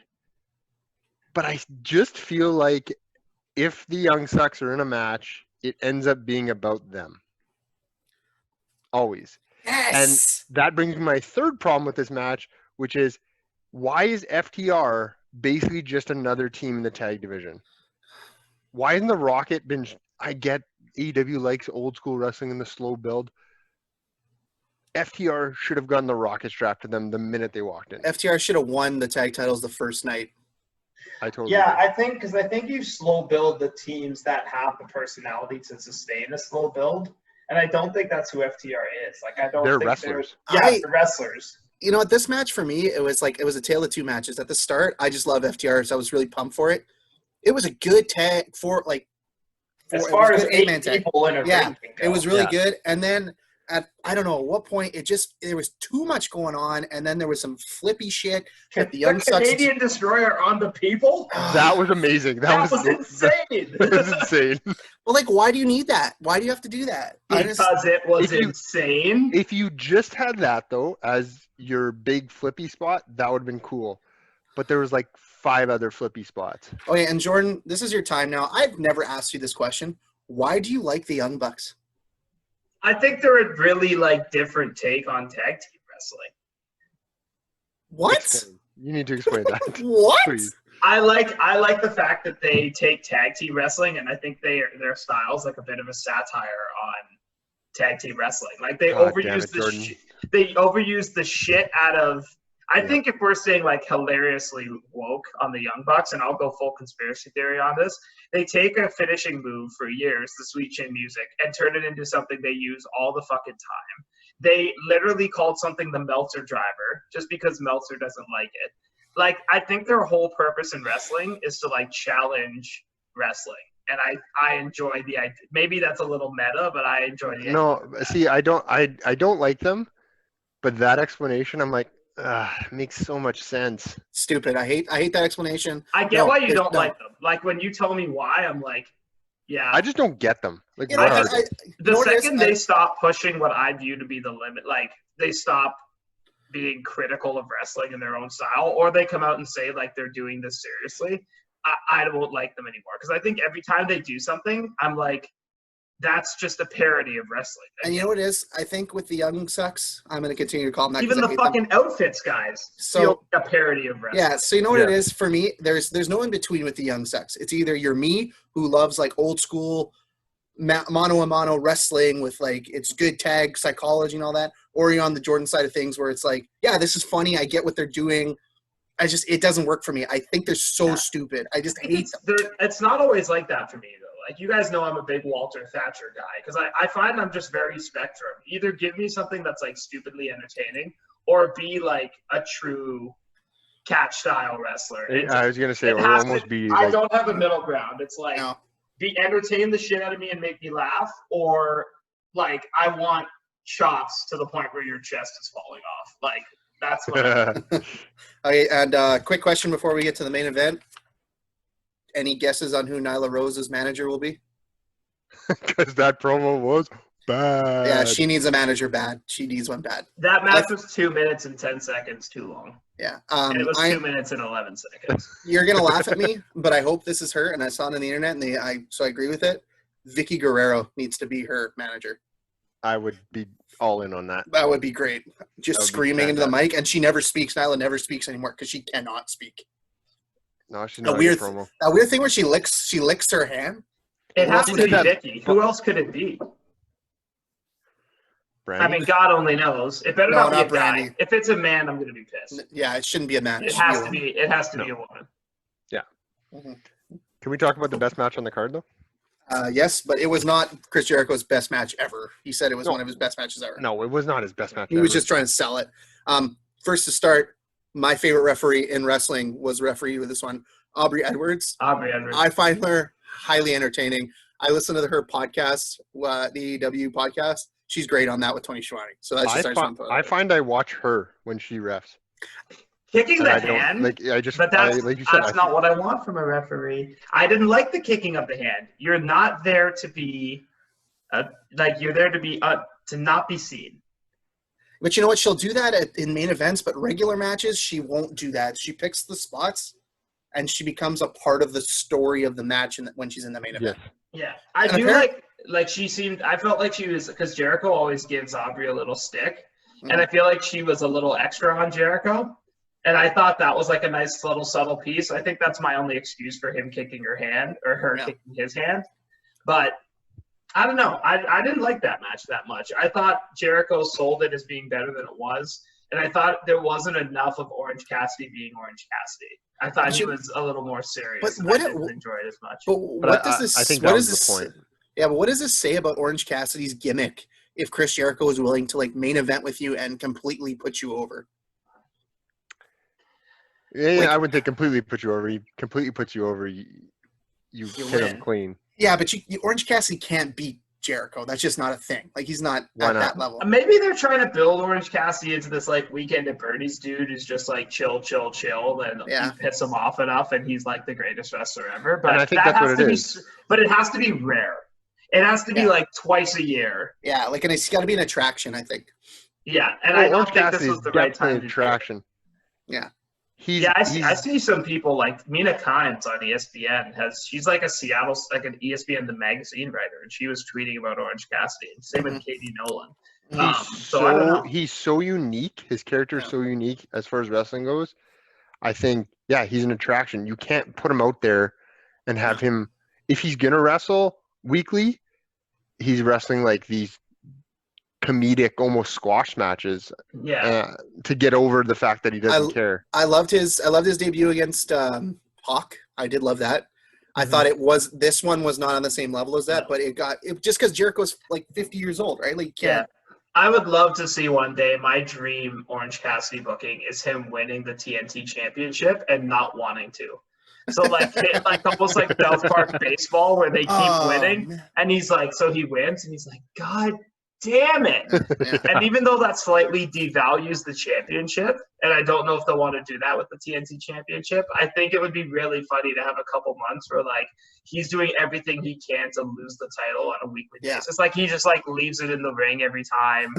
but I just feel like if the Young Sucks are in a match, it ends up being about them. Always. Yes. And that brings me to my third problem with this match, which is why is FTR basically just another team in the tag division? Why isn't the Rocket been? I get AEW likes old school wrestling in the slow build. FTR should have gotten the Rocket strap to them the minute they walked in. FTR should have won the tag titles the first night. I totally Yeah, agree. I think you slow build the teams that have the personality to sustain a slow build, and I don't think that's who FTR is. Like, I don't They're think wrestlers. they're wrestlers. You know what? This match for me, it was a tale of two matches. At the start, I just love FTR, so I was really pumped for it. It was a good tag for As far as 8 8-man tag. people in a Yeah, ring can go. it was really good. And then at I don't know what point there was too much going on, and then there was some flippy shit that the Young Sucks. Canadian Destroyer on the people? That was amazing. That was insane. That was insane. Well, like, why do you need that? Why do you have to do that? Because it was If you- insane. If you just had that though as your big flippy spot, that would have been cool. But there was like 5 other flippy spots. Oh yeah, and Jordan, this is your time now. I've never asked you this question. Why do you like the Young Bucks? I think they're a really different take on tag team wrestling. What? Explain. You need to explain that. What? Please. I like the fact that they take tag team wrestling, and I think their style's like a bit of a satire on tag team wrestling. Like they God damn overuse it, Jordan. they overuse the shit out of. I think if we're saying hilariously woke on the Young Bucks, and I'll go full conspiracy theory on this, they take a finishing move for years, the Sweet Chin Music, and turn it into something they use all the fucking time. They literally called something the Meltzer Driver just because Meltzer doesn't like it. I think their whole purpose in wrestling is to challenge wrestling. And I enjoy the idea. Maybe that's a little meta, but I enjoy the idea. No, see, I don't like them, but that explanation, I'm like, it makes so much sense. Stupid. I hate that explanation. I get why you don't like them. Like when you tell me why, I'm like, yeah. I just don't get them. Like, You know, what are I- they? The second they stop pushing what I view to be the limit, they stop being critical of wrestling in their own style, or they come out and say they're doing this seriously, I won't like them anymore. Because I think every time they do something, I'm like, that's just a parody of wrestling. And you know what it is? I think with the Young Sucks, I'm going to continue to call them that. Even 'cause I the hate fucking them. outfits guys So- feel like a parody of wrestling. Yeah, so you know what it Yeah. is for me? There's no in between with the Young Sucks. It's either you're me who loves old school mano a mano wrestling with it's good tag psychology and all that, or you're on the Jordan side of things where it's yeah, this is funny. I get what they're doing. It doesn't work for me. I think they're so stupid. I just hate them. It's not always like that for me, though. You guys know I'm a big Walter Thatcher guy because I find I'm just very spectrum. Either give me something that's stupidly entertaining, or be a true catch style wrestler. I was gonna say it would has almost to- be I don't have a middle ground. It's No. be entertain the shit out of me and make me laugh, or I want chops to the point where your chest is falling off. That's what Okay, and quick question before we get to the main event. Any guesses on who Nyla Rose's manager will be? because that promo was bad. Yeah, she needs a manager bad. She needs one bad. that match was 2 minutes and 10 seconds too long. Yeah. And it was 2 minutes and 11 seconds. You're gonna laugh at me, but I hope this is her. And I saw it on the internet, and so I agree with it. Vicky Guerrero needs to be her manager. I would be all in on that. That would be great. Just That would be screaming into the fantastic. mic, and she never speaks. Nyla never speaks anymore because she cannot speak. No, she's A not weird a promo. That weird thing where she licks her hand. It has She to did be that- Vicky. Who else could it be? Brandy? I mean, God only knows. It better No, not be not a guy. Brandy. If it's a man, I'm gonna be pissed. Yeah, it shouldn't be a match. It has to a be. It has to be No. a woman. woman. Can we talk about the best match on the card though? Yes, but it was not Chris Jericho's best match ever. He said it was No. one of his best matches ever. No, it was not his best match. He was ever. just trying to sell it. First to start, my favorite referee in wrestling was referee with this one, Aubrey Edwards. Aubrey Edwards. I find her highly entertaining. I listen to her podcast, the AEW podcast. She's great on that with Tony Schiavone. So that's just I find I watch her when she refs. Kicking And the I don't hand. like. I just. But that's, like you said. that's not what I want from a referee. I didn't like the kicking of the hand. You're not there to be, you're there to be to not be seen. But you know what? She'll do that in main events, but regular matches, she won't do that. She picks the spots and she becomes a part of the story of the match when she's in the main event. Yeah, I do like she seemed. I felt like she was, because Jericho always gives Aubrey a little stick, and I feel like she was a little extra on Jericho, and I thought that was like a nice little subtle piece. I think that's my only excuse for him kicking her hand or her kicking his hand, but I don't know. I didn't like that match that much. I thought Jericho sold it as being better than it was, and I thought there wasn't enough of Orange Cassidy being Orange Cassidy. I thought he was a little more serious. But I didn't enjoy it as much. But what does this? I think what that does was this? the point. Yeah, but what does this say about Orange Cassidy's gimmick if Chris Jericho is willing to like main event with you and completely put you over? Yeah, like, I wouldn't say completely put you over. He completely puts you over. You hit him clean. Yeah, but Orange Cassidy can't beat Jericho. That's just not a thing. Like, he's not at that level. Maybe they're trying to build Orange Cassidy into this like Weekend at Bernie's dude who's just like chill, and you piss him off enough and he's like the greatest wrestler ever. But I think that's what it is. But it has to be rare. It has to be like twice a year. Yeah, like, and it's got to be an attraction, I think. Yeah, and I don't think this was the right time to attraction. Yeah. I see some people like Mina Kimes on ESPN. She's like an ESPN the magazine writer, and she was tweeting about Orange Cassidy. And same with Katie Nolan. So I don't know. He's so unique. His character is so unique as far as wrestling goes. I think, he's an attraction. You can't put him out there and have him. If he's gonna wrestle weekly, he's wrestling like these comedic, almost squash matches, to get over the fact that he doesn't care. I loved his debut against Hawk. I did love that. I thought this one was not on the same level as that, but it just because Jericho's like 50 years old, right? Like, I would love to see one day. My dream Orange Cassidy booking is him winning the TNT championship and not wanting to. So like almost like South Park baseball where they keep winning, and he's like, so he wins, and he's like, God damn it. And even though that slightly devalues the championship, and I don't know if they'll want to do that with the TNT championship, I think it would be really funny to have a couple months where like he's doing everything he can to lose the title on a weekly basis. Like he just like leaves it in the ring every time.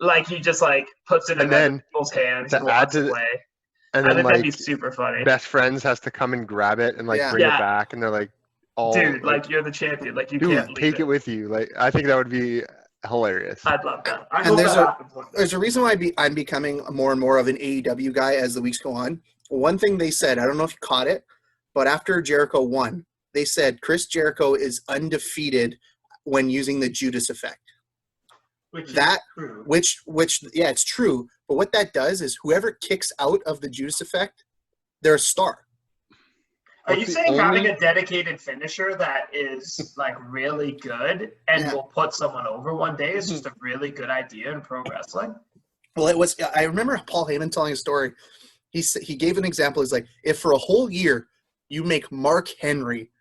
Like he just like puts it in people's hands and walks away. And then, I think that'd be like, super funny. Best friends has to come and grab it and like bring it back, and they're like, dude, like you're the champion, like you can't leave take it with you. Like, I think that would be hilarious. I'd love that. There's a reason why I'm becoming more and more of an AEW guy as the weeks go on. One thing they said, I don't know if you caught it, but after Jericho won, they said Chris Jericho is undefeated when using the Judas effect. Which it's true. But what that does is whoever kicks out of the Judas effect, they're a star. Are you saying having a dedicated finisher that is like really good and will put someone over one day is just a really good idea in pro wrestling? Well, I remember Paul Heyman telling a story. He gave an example. He's like, if for a whole year you make Mark Henry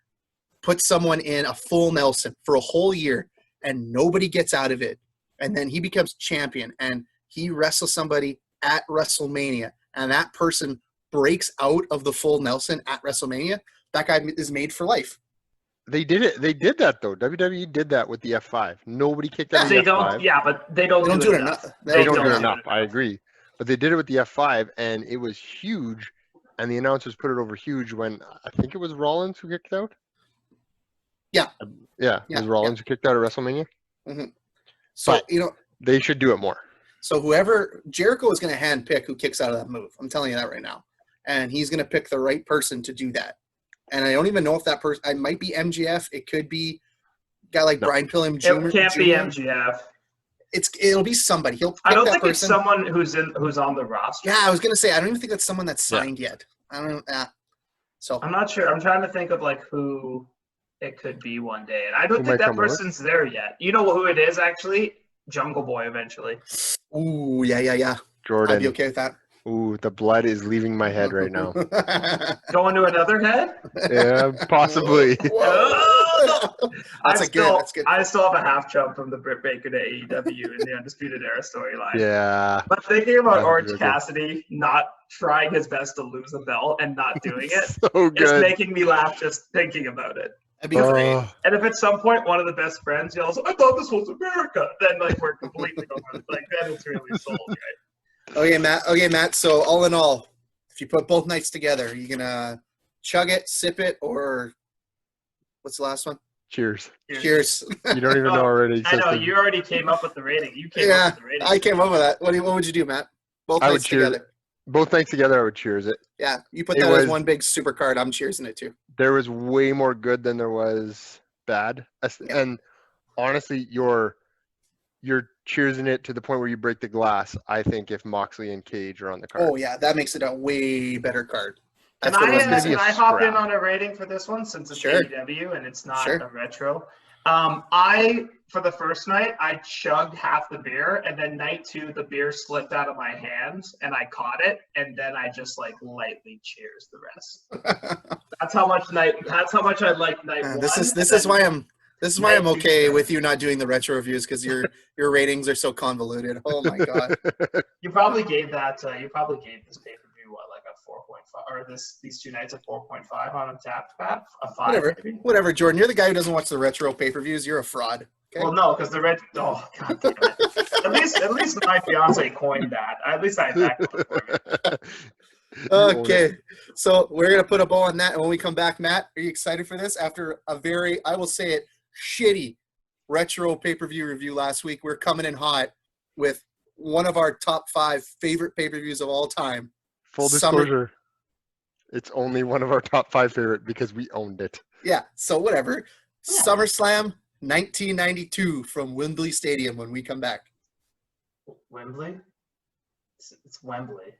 put someone in a full Nelson for a whole year and nobody gets out of it, and then he becomes champion and he wrestles somebody at WrestleMania and that person breaks out of the full Nelson at WrestleMania, that guy is made for life. They did it. They did that though. WWE did that with the F5. Nobody kicked out the F5. But they don't do it enough. They don't do it enough. I agree. But they did it with the F5 and it was huge, and the announcers put it over huge when I think it was Rollins who kicked out. Yeah. It was Rollins who kicked out at WrestleMania. Mm-hmm. So, but they should do it more. So Jericho is going to handpick who kicks out of that move. I'm telling you that right now. And he's going to pick the right person to do that. And I don't even know if that person, it might be MJF. It could be a guy like Brian Pillman Jr. It can't be MJF. It'll be somebody. I don't think it's someone who's on the roster. Yeah, I was going to say, I don't even think that's someone that's signed yet. I don't know. So I'm not sure. I'm trying to think of like who it could be one day. And I don't think that person's there yet. You know who it is actually? Jungle Boy eventually. Ooh, yeah. Jordan. I'd be okay with that. Ooh, the blood is leaving my head right now. Going to another head? Yeah, possibly. That's good. I still have a half jump from the Britt Baker to AEW in the Undisputed Era storyline. Yeah. But thinking about Orange Cassidy not trying his best to lose the belt and not doing it is making me laugh just thinking about it. That'd be great. And if at some point one of the best friends yells, I thought this was America, then like we're completely over. Like then it's really sold, right? Okay, Matt. So all in all, if you put both nights together, are you gonna chug it, sip it, or what's the last one? Cheers. Cheers. You don't even know already. I know, System. you already came up with the rating. You came Yeah, up with the rating. I came up with that. What would you do, Matt? Both I would nights cheers together. both nights together. I would cheers it. Yeah, you put It that as was- one big super card. I'm cheersing it too. There was way more good than there was bad, and honestly, you're cheersing it to the point where you break the glass. I think if Moxley and Cage are on the card. Oh yeah, that makes it a way better card. Can That's what was I, missing. be a can I hop in scrap. on a rating for this one since it's Sure. AEW and it's not Sure. a retro? For the first night, I chugged half the beer, and then night 2, the beer slipped out of my hands, and I caught it, and then I just like lightly cheers the rest. That's how much I like night 1. This is and why then I'm night two okay cheers. with you not doing the retro reviews because your ratings are so convoluted. Oh my god. You probably gave that. You probably gave this pay-per-view like a 4.5, or these 2 nights a 4.5 on Untapped, Pat. A 5 Whatever. maybe. Whatever, Jordan. You're the guy who doesn't watch the retro pay-per-views. You're a fraud. Okay? Well, no, because the red. Oh, god damn it. At least my fiance coined that. At least I that going for me. Okay, so we're gonna put a bow on that, and when we come back, Matt, are you excited for this? After a very, I will say it, shitty retro pay-per-view review last week, we're coming in hot with one of our top 5 favorite pay-per-views of all time. Full Summer- disclosure, it's only one of our top 5 favorite because we owned it. Yeah, so whatever. Yeah. SummerSlam 1992 from Wembley Stadium when we come back. Wembley. It's Wembley.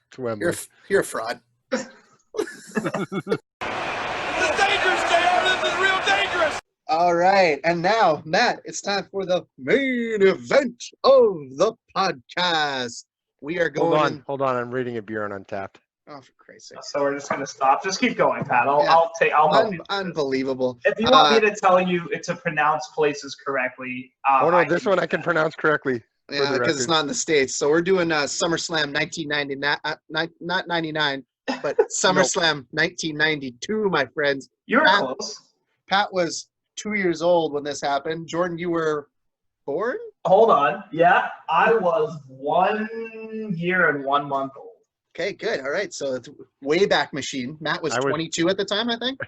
It's Wembley. You're a fraud. This is dangerous, JR. This is real dangerous. All right, and now, Matt, it's time for the main event of the podcast. We are going. Hold on. I'm reading a beer on Untapped. Oh, for Christ's sake! So we're just gonna stop. Just keep going, Pat. I'll Yeah. I'll help you. Unbelievable. If you want me to tell you to pronounce places correctly, Oh no, I this can one do I can that. pronounce correctly. Yeah, the because it's record. not in the States. So we're doing SummerSlam 1999, not 99, but SummerSlam 1992, my friends. You were Pat- close. Pat was 2 years old when this happened. Jordan, you were born? Hold on. Yeah, I was 1 year and 1 month old. Okay, good. All right. So it's way back machine. Matt was I was- 22 at the time, I think.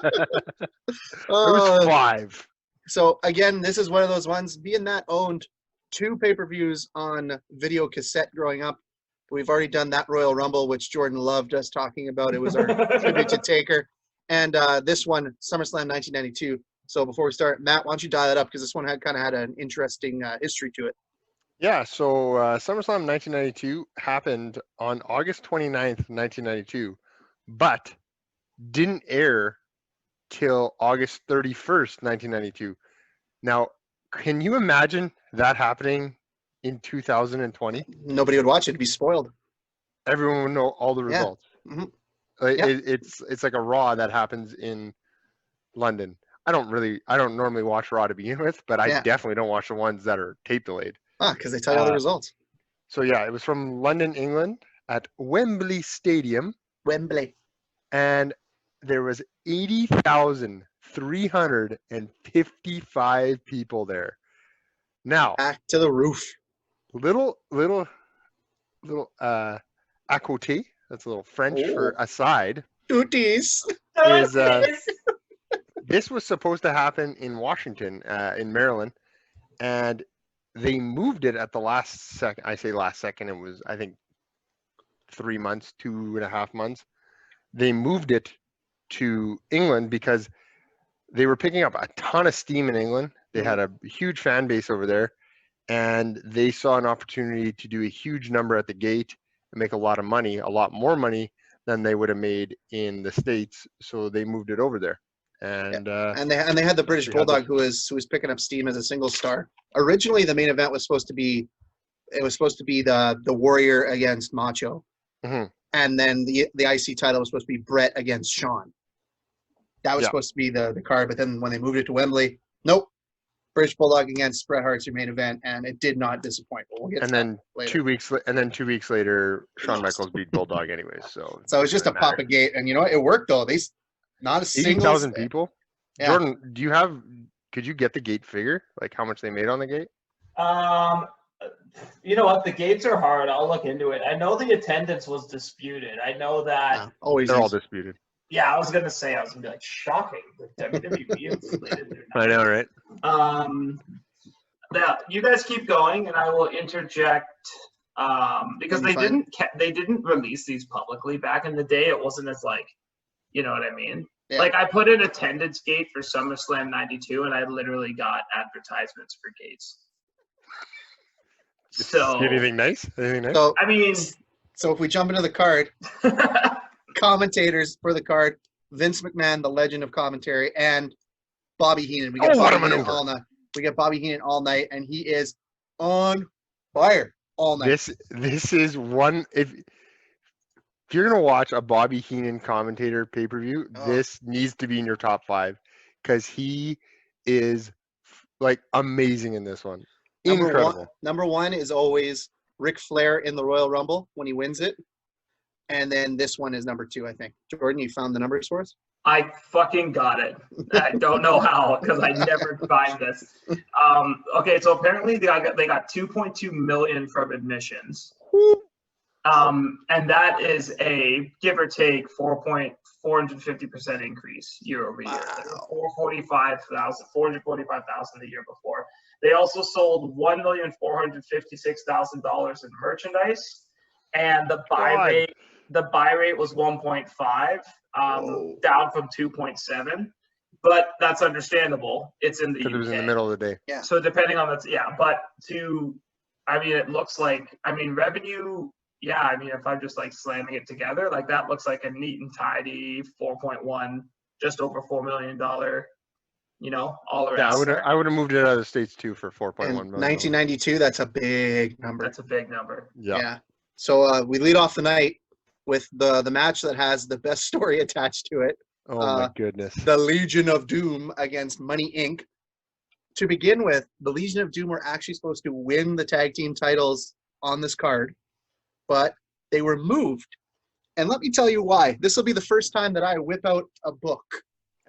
It was 5. So again, this is one of those ones. Me and Matt owned 2 pay-per-views on video cassette growing up. We've already done that Royal Rumble, which Jordan loved us talking about. It was our tribute to Taker. And this one, SummerSlam 1992. So before we start, Matt, why don't you dial it up because this one had an interesting history to it. Yeah, so SummerSlam 1992 happened on August 29th, 1992, but didn't air till August 31st, 1992. Now, can you imagine that happening in 2020? Nobody would watch it. It'd be spoiled. Everyone would know all the Yeah. results. Mhm. Like, Yeah. it's like a Raw that happens in London. I don't normally watch Raw to begin with, but I Yeah. definitely don't watch the ones that are tape delayed. Because they tell you all the results. So yeah, it was from London, England at Wembley Stadium, Wembley. and there was 80,355 people there. Now, Back to the roof. little à côté, that's a little French for aside, Duties. is this was supposed to happen in Washington, in Maryland, and they moved it at the last second. I say last second, it was, I think, 3 months, 2.5 months. They moved it to England because they were picking up a ton of steam in England. They had a huge fan base over there, and they saw an opportunity to do a huge number at the gate and make a lot of money, a lot more money than they would have made in the States. So they moved it over there. And And they had the British they had Bulldog who was picking up steam as a single star. Originally, the main event was supposed to be the Warrior against Macho, Mhm. and then the IC title was supposed to be Brett against Shawn. That was Yeah. supposed to be the card, but then when they moved it to Wembley, nope, British Bulldog against Bret Hart's your main event, and it did not disappoint. But we'll get to and that then later. 2 weeks later, Shawn Michaels beat Bulldog anyways. So So it was just a doesn't matter. pop a gate, and you know what? It worked though. Not a single 80,000 people. Yeah. Jordan, could you get the gate figure? Like how much they made on the gate? You know what? The gates are hard. I'll look into it. I know the attendance was disputed. I know that. Always They're all is. disputed. Yeah, I was gonna say. I was gonna be like, shocking. The WWE inflated their I know, right? Now you guys keep going, and I will interject. Because they didn't release these publicly back in the day. It wasn't as like, you know what I mean? Yeah. Like I put in attendance gate for SummerSlam '92, and I literally got advertisements for gates. So Anything nice? Anything nice? So I mean, so if we jump into the card, commentators for the card: Vince McMahon, the legend of commentary, and Bobby Heenan. We get what a Bobby Heenan maneuver. all night. We get Bobby Heenan all night, and he is on fire all night. This is one. If you're gonna watch a Bobby Heenan commentator pay-per-view, this needs to be in your top 5 because he is like amazing in this one. Incredible. Number one is always Ric Flair in the Royal Rumble when he wins it. And then this one is number 2, I think. Jordan, you found the numbers for us? I fucking got it. I don't know how because I never find this. Okay, so apparently they got 2.2 million from admissions. And that is a give or take 450% increase year over year. Wow. 445,000 the year before. They also sold $1,456,000 in merchandise, and the buy rate was 1.5, down from 2.7. But that's understandable. It's in the UK. Because it was in the middle of the day. Yeah. So depending on it looks like, revenue. Yeah, if I'm just like slamming it together, like that looks like a neat and tidy 4.1, just over $4 million, all around. Yeah, I would have moved it out of the States too for 4.1 In million. 1992, that's a big number. That's a big number. Yeah. So we lead off the night with the match that has the best story attached to it. Oh my goodness. The Legion of Doom against Money Inc. To begin with, the Legion of Doom were actually supposed to win the tag team titles on this card, but they were moved. And let me tell you why. This will be the first time that I whip out a book.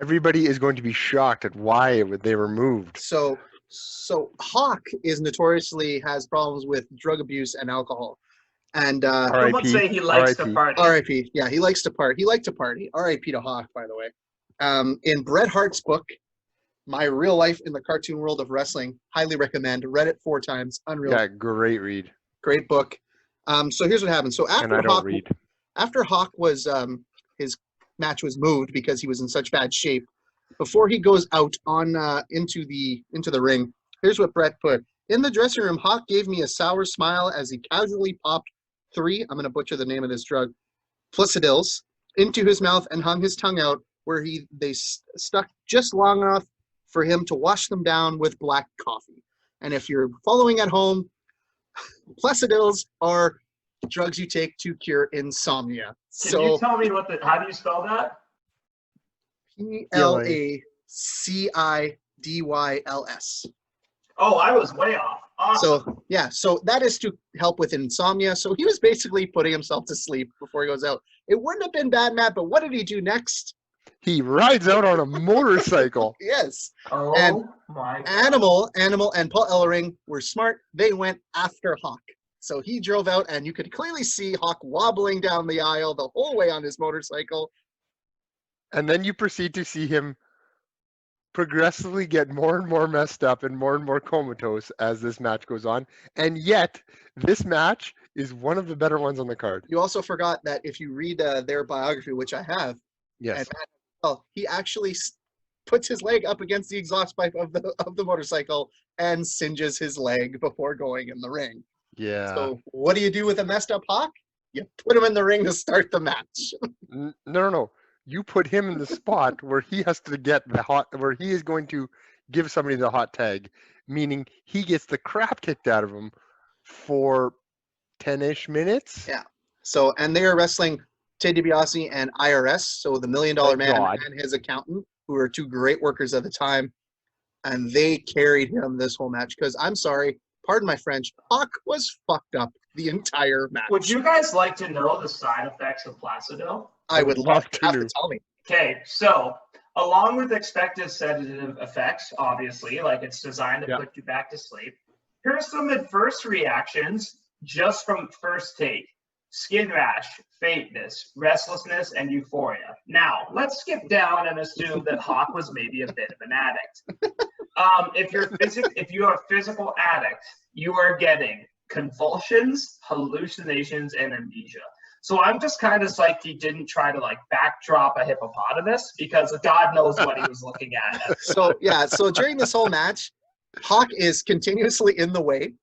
Everybody is going to be shocked at why they were moved. So Hawk is notoriously has problems with drug abuse and alcohol. And Someone say he likes to party. R.I.P. Yeah, he likes to party. He liked to party. R.I.P. to Hawk, by the way. In Bret Hart's book, My Real Life in the Cartoon World of Wrestling, highly recommend. Read it 4 times. Unreal. Yeah, great read. Great book. So here's what happened. So after Hawk was his match was moved because he was in such bad shape. Before he goes out on into the ring, here's what Bret put. In the dressing room, Hawk gave me a sour smile as he casually popped 3, I'm going to butcher the name of this drug, Plissadils, into his mouth and hung his tongue out where they stuck just long enough for him to wash them down with black coffee. And if you're following at home, Plissadils are drugs you take to cure insomnia. Can you tell me how do you spell that? Plascidyls. Oh, I was way off. Awesome. So that is to help with insomnia. So he was basically putting himself to sleep before he goes out. It wouldn't have been bad, Matt, but what did he do next? He rides out on a motorcycle. Yes. Oh, and my God. Animal, and Paul Ellering were smart. They went after Hawk. So he drove out, and you could clearly see Hawk wobbling down the aisle the whole way on his motorcycle. And then you proceed to see him progressively get more and more messed up and more comatose as this match goes on. And yet, this match is one of the better ones on the card. You also forgot that if you read their biography, which I have, yes, he actually puts his leg up against the exhaust pipe of the motorcycle and singes his leg before going in the ring. Yeah. So what do you do with a messed up Hawk? You put him in the ring to start the match. No. You put him in the spot where he has to get where he is going to give somebody the hot tag, meaning he gets the crap kicked out of him for 10-ish minutes. Yeah. So, and they are wrestling Ted DiBiase and IRS, so the $1 Million Man and his accountant, who were 2 great workers at the time, and they carried him this whole match because, I'm sorry, pardon my French, Hawk was fucked up the entire match. Would you guys like to know the side effects of Placidil? I would love to tell me. Okay, so along with expected sedative effects, obviously, like it's designed to put you back to sleep, Here's some adverse reactions just from first take. Skin rash, faintness, restlessness, and euphoria. Now, let's skip down and assume that Hawk was maybe a bit of an addict. If you're a physical addict, you are getting convulsions, hallucinations, and amnesia. So I'm just kind of psyched he didn't try to like backdrop a hippopotamus, because God knows what he was looking at. So during this whole match, Hawk is continuously in the way.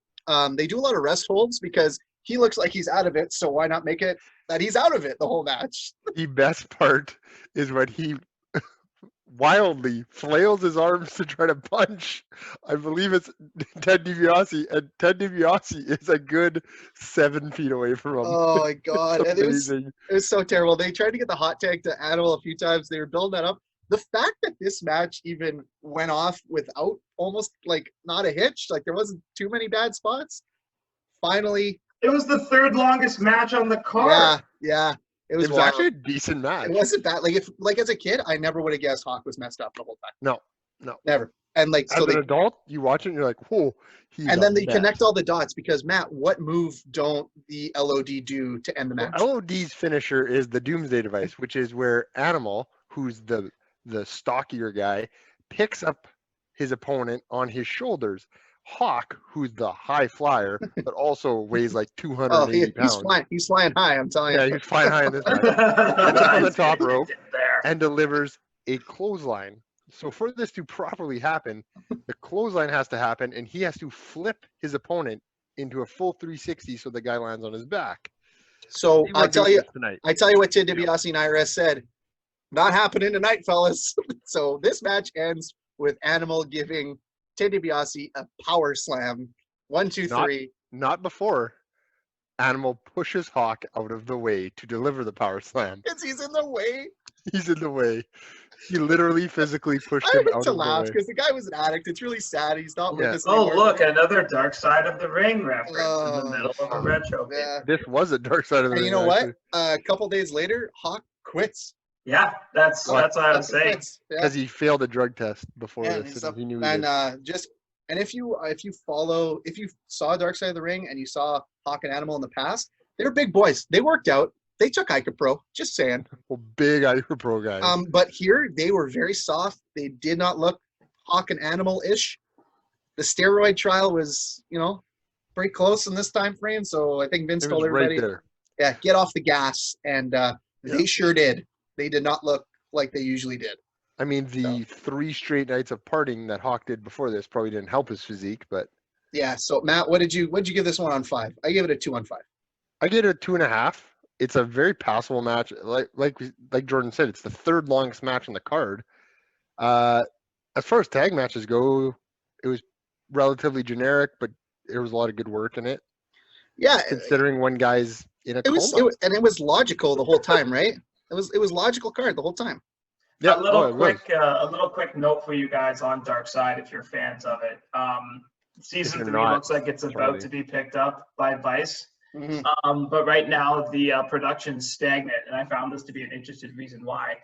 They do a lot of rest holds because he looks like he's out of it, so why not make it that he's out of it the whole match? The best part is when he wildly flails his arms to try to punch. I believe it's Ted DiBiase, and Ted DiBiase is a good 7 feet away from him. Oh my God. And Amazing. it was so terrible. They tried to get the hot tag to Animal a few times. They were building that up. The fact that this match even went off without almost like not a hitch, like there wasn't too many bad spots. Finally, It was the third longest match on the card. yeah. It was actually a decent match. It wasn't bad. Like as a kid, I never would have guessed Hawk was messed up the whole time. No. Never. And like As an adult, you watch it and you're like, whoa. And then they connect all the dots because Matt, what move don't the LOD do to end the match? Well, LOD's finisher is the Doomsday Device, which is where Animal, who's the stockier guy, picks up his opponent on his shoulders. Hawk, who's the high flyer, but also weighs like 280 pounds. He's flying high, I'm telling you. Yeah, he's flying high in this match. Gets up on the top rope and delivers a clothesline. So for this to properly happen, the clothesline has to happen, and he has to flip his opponent into a full 360 so the guy lands on his back. So I tell you tonight. what Ted DiBiase and IRS said. Not happening tonight, fellas. So this match ends with Animal giving Ted DiBiase a power slam. 1, 2, 3. Not before Animal pushes Hawk out of the way to deliver the power slam. Because he's in the way. He's in the way. He literally physically pushed I him meant out to of the laugh way. because the guy was an addict. It's really sad. He's not with us Oh, anymore. look, another Dark Side of the Ring reference in the middle of a retro game. Yeah. This was a Dark Side of the And Ring. you know what? actually. A couple days later, Hawk quits. Yeah, that's what I was saying. Because he failed a drug test before Yeah, this, and he knew and this. if you saw Dark Side of the Ring and you saw Hawk and Animal in the past, they were big boys. They worked out. They took ICAPRO. Just saying. Well, big Iker Pro guys. But here they were very soft. They did not look Hawk and Animal-ish. The steroid trial was, very close in this time frame. So I think Vince it told was everybody, right there. yeah, get off the gas, and they sure did. They did not look like they usually did. I mean, the 3 straight nights of partying that Hawk did before this probably didn't help his physique, but Yeah. So Matt, what'd you give this one on 5? I gave it a 2 on 5. I get a 2.5. It's a very passable match. Like Jordan said, it's the 3rd longest match on the card. As far as tag matches go, it was relatively generic, but there was a lot of good work in it. Yeah. Considering one guy's in a It was logical the whole time, right? It was logical card the whole time. Yeah, a little quick note for you guys on Dark Side if you're fans of it. Season 3 looks like it's about to be picked up by Vice. Mm-hmm. But right now the production's stagnant, and I found this to be an interesting reason why.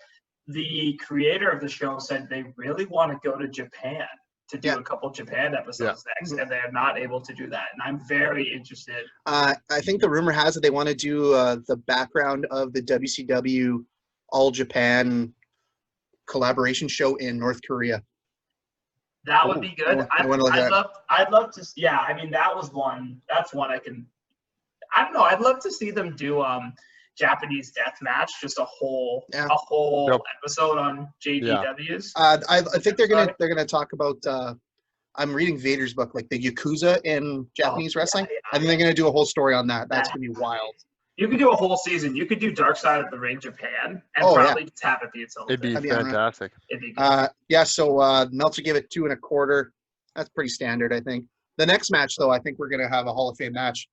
The creator of the show said they really want to go to Japan to do a couple Japan episodes next, and they're not able to do that. And I'm very interested. I think the rumor has it they want to do the background of the WCW All Japan collaboration show in North Korea. That would be good. I'd love to. Yeah, I mean that's one I don't know. I'd love to see them do Japanese death match, just a whole episode on JPWs. I think they're gonna talk about. I'm reading Vader's book, like the Yakuza in Japanese wrestling. I think they're gonna do a whole story on that. That's gonna be wild. You could do a whole season. You could do Dark Side of the Ring Japan and probably just have it be its own. It'd be fantastic. It'd be good. So Meltzer gave it 2 1/4. That's pretty standard, I think. The next match, though, I think we're gonna have a Hall of Fame match.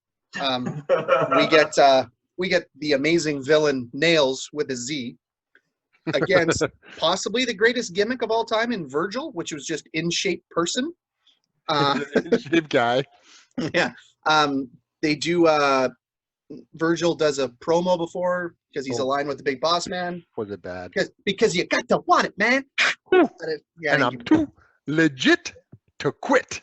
We get the amazing villain Nails with a Z against possibly the greatest gimmick of all time in Virgil, which was just in shape person. Shape guy. Yeah. They do. Virgil does a promo before because he's aligned with the big boss man. Was it bad? Because you got to want it, man. And I'm too legit to quit.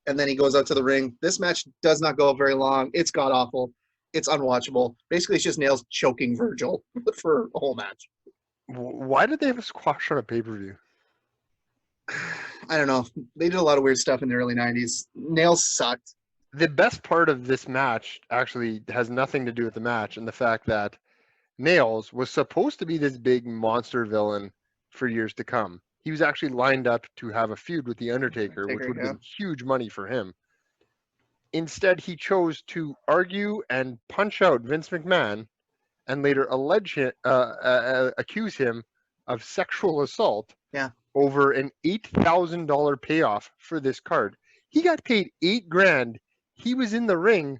and then he goes out to the ring. This match does not go very long. It's god-awful. It's unwatchable. Basically, it's just Nails choking Virgil for a whole match. Why did they have a squash on a pay-per-view? I don't know. They did a lot of weird stuff in the early 90s. Nails sucked. The best part of this match actually has nothing to do with the match and the fact that Nails was supposed to be this big monster villain for years to come. He was actually lined up to have a feud with The Undertaker, which would have been huge money for him. Instead, he chose to argue and punch out Vince McMahon and later accuse him of sexual assault over an $8,000 payoff for this card. He got paid $8,000. He was in the ring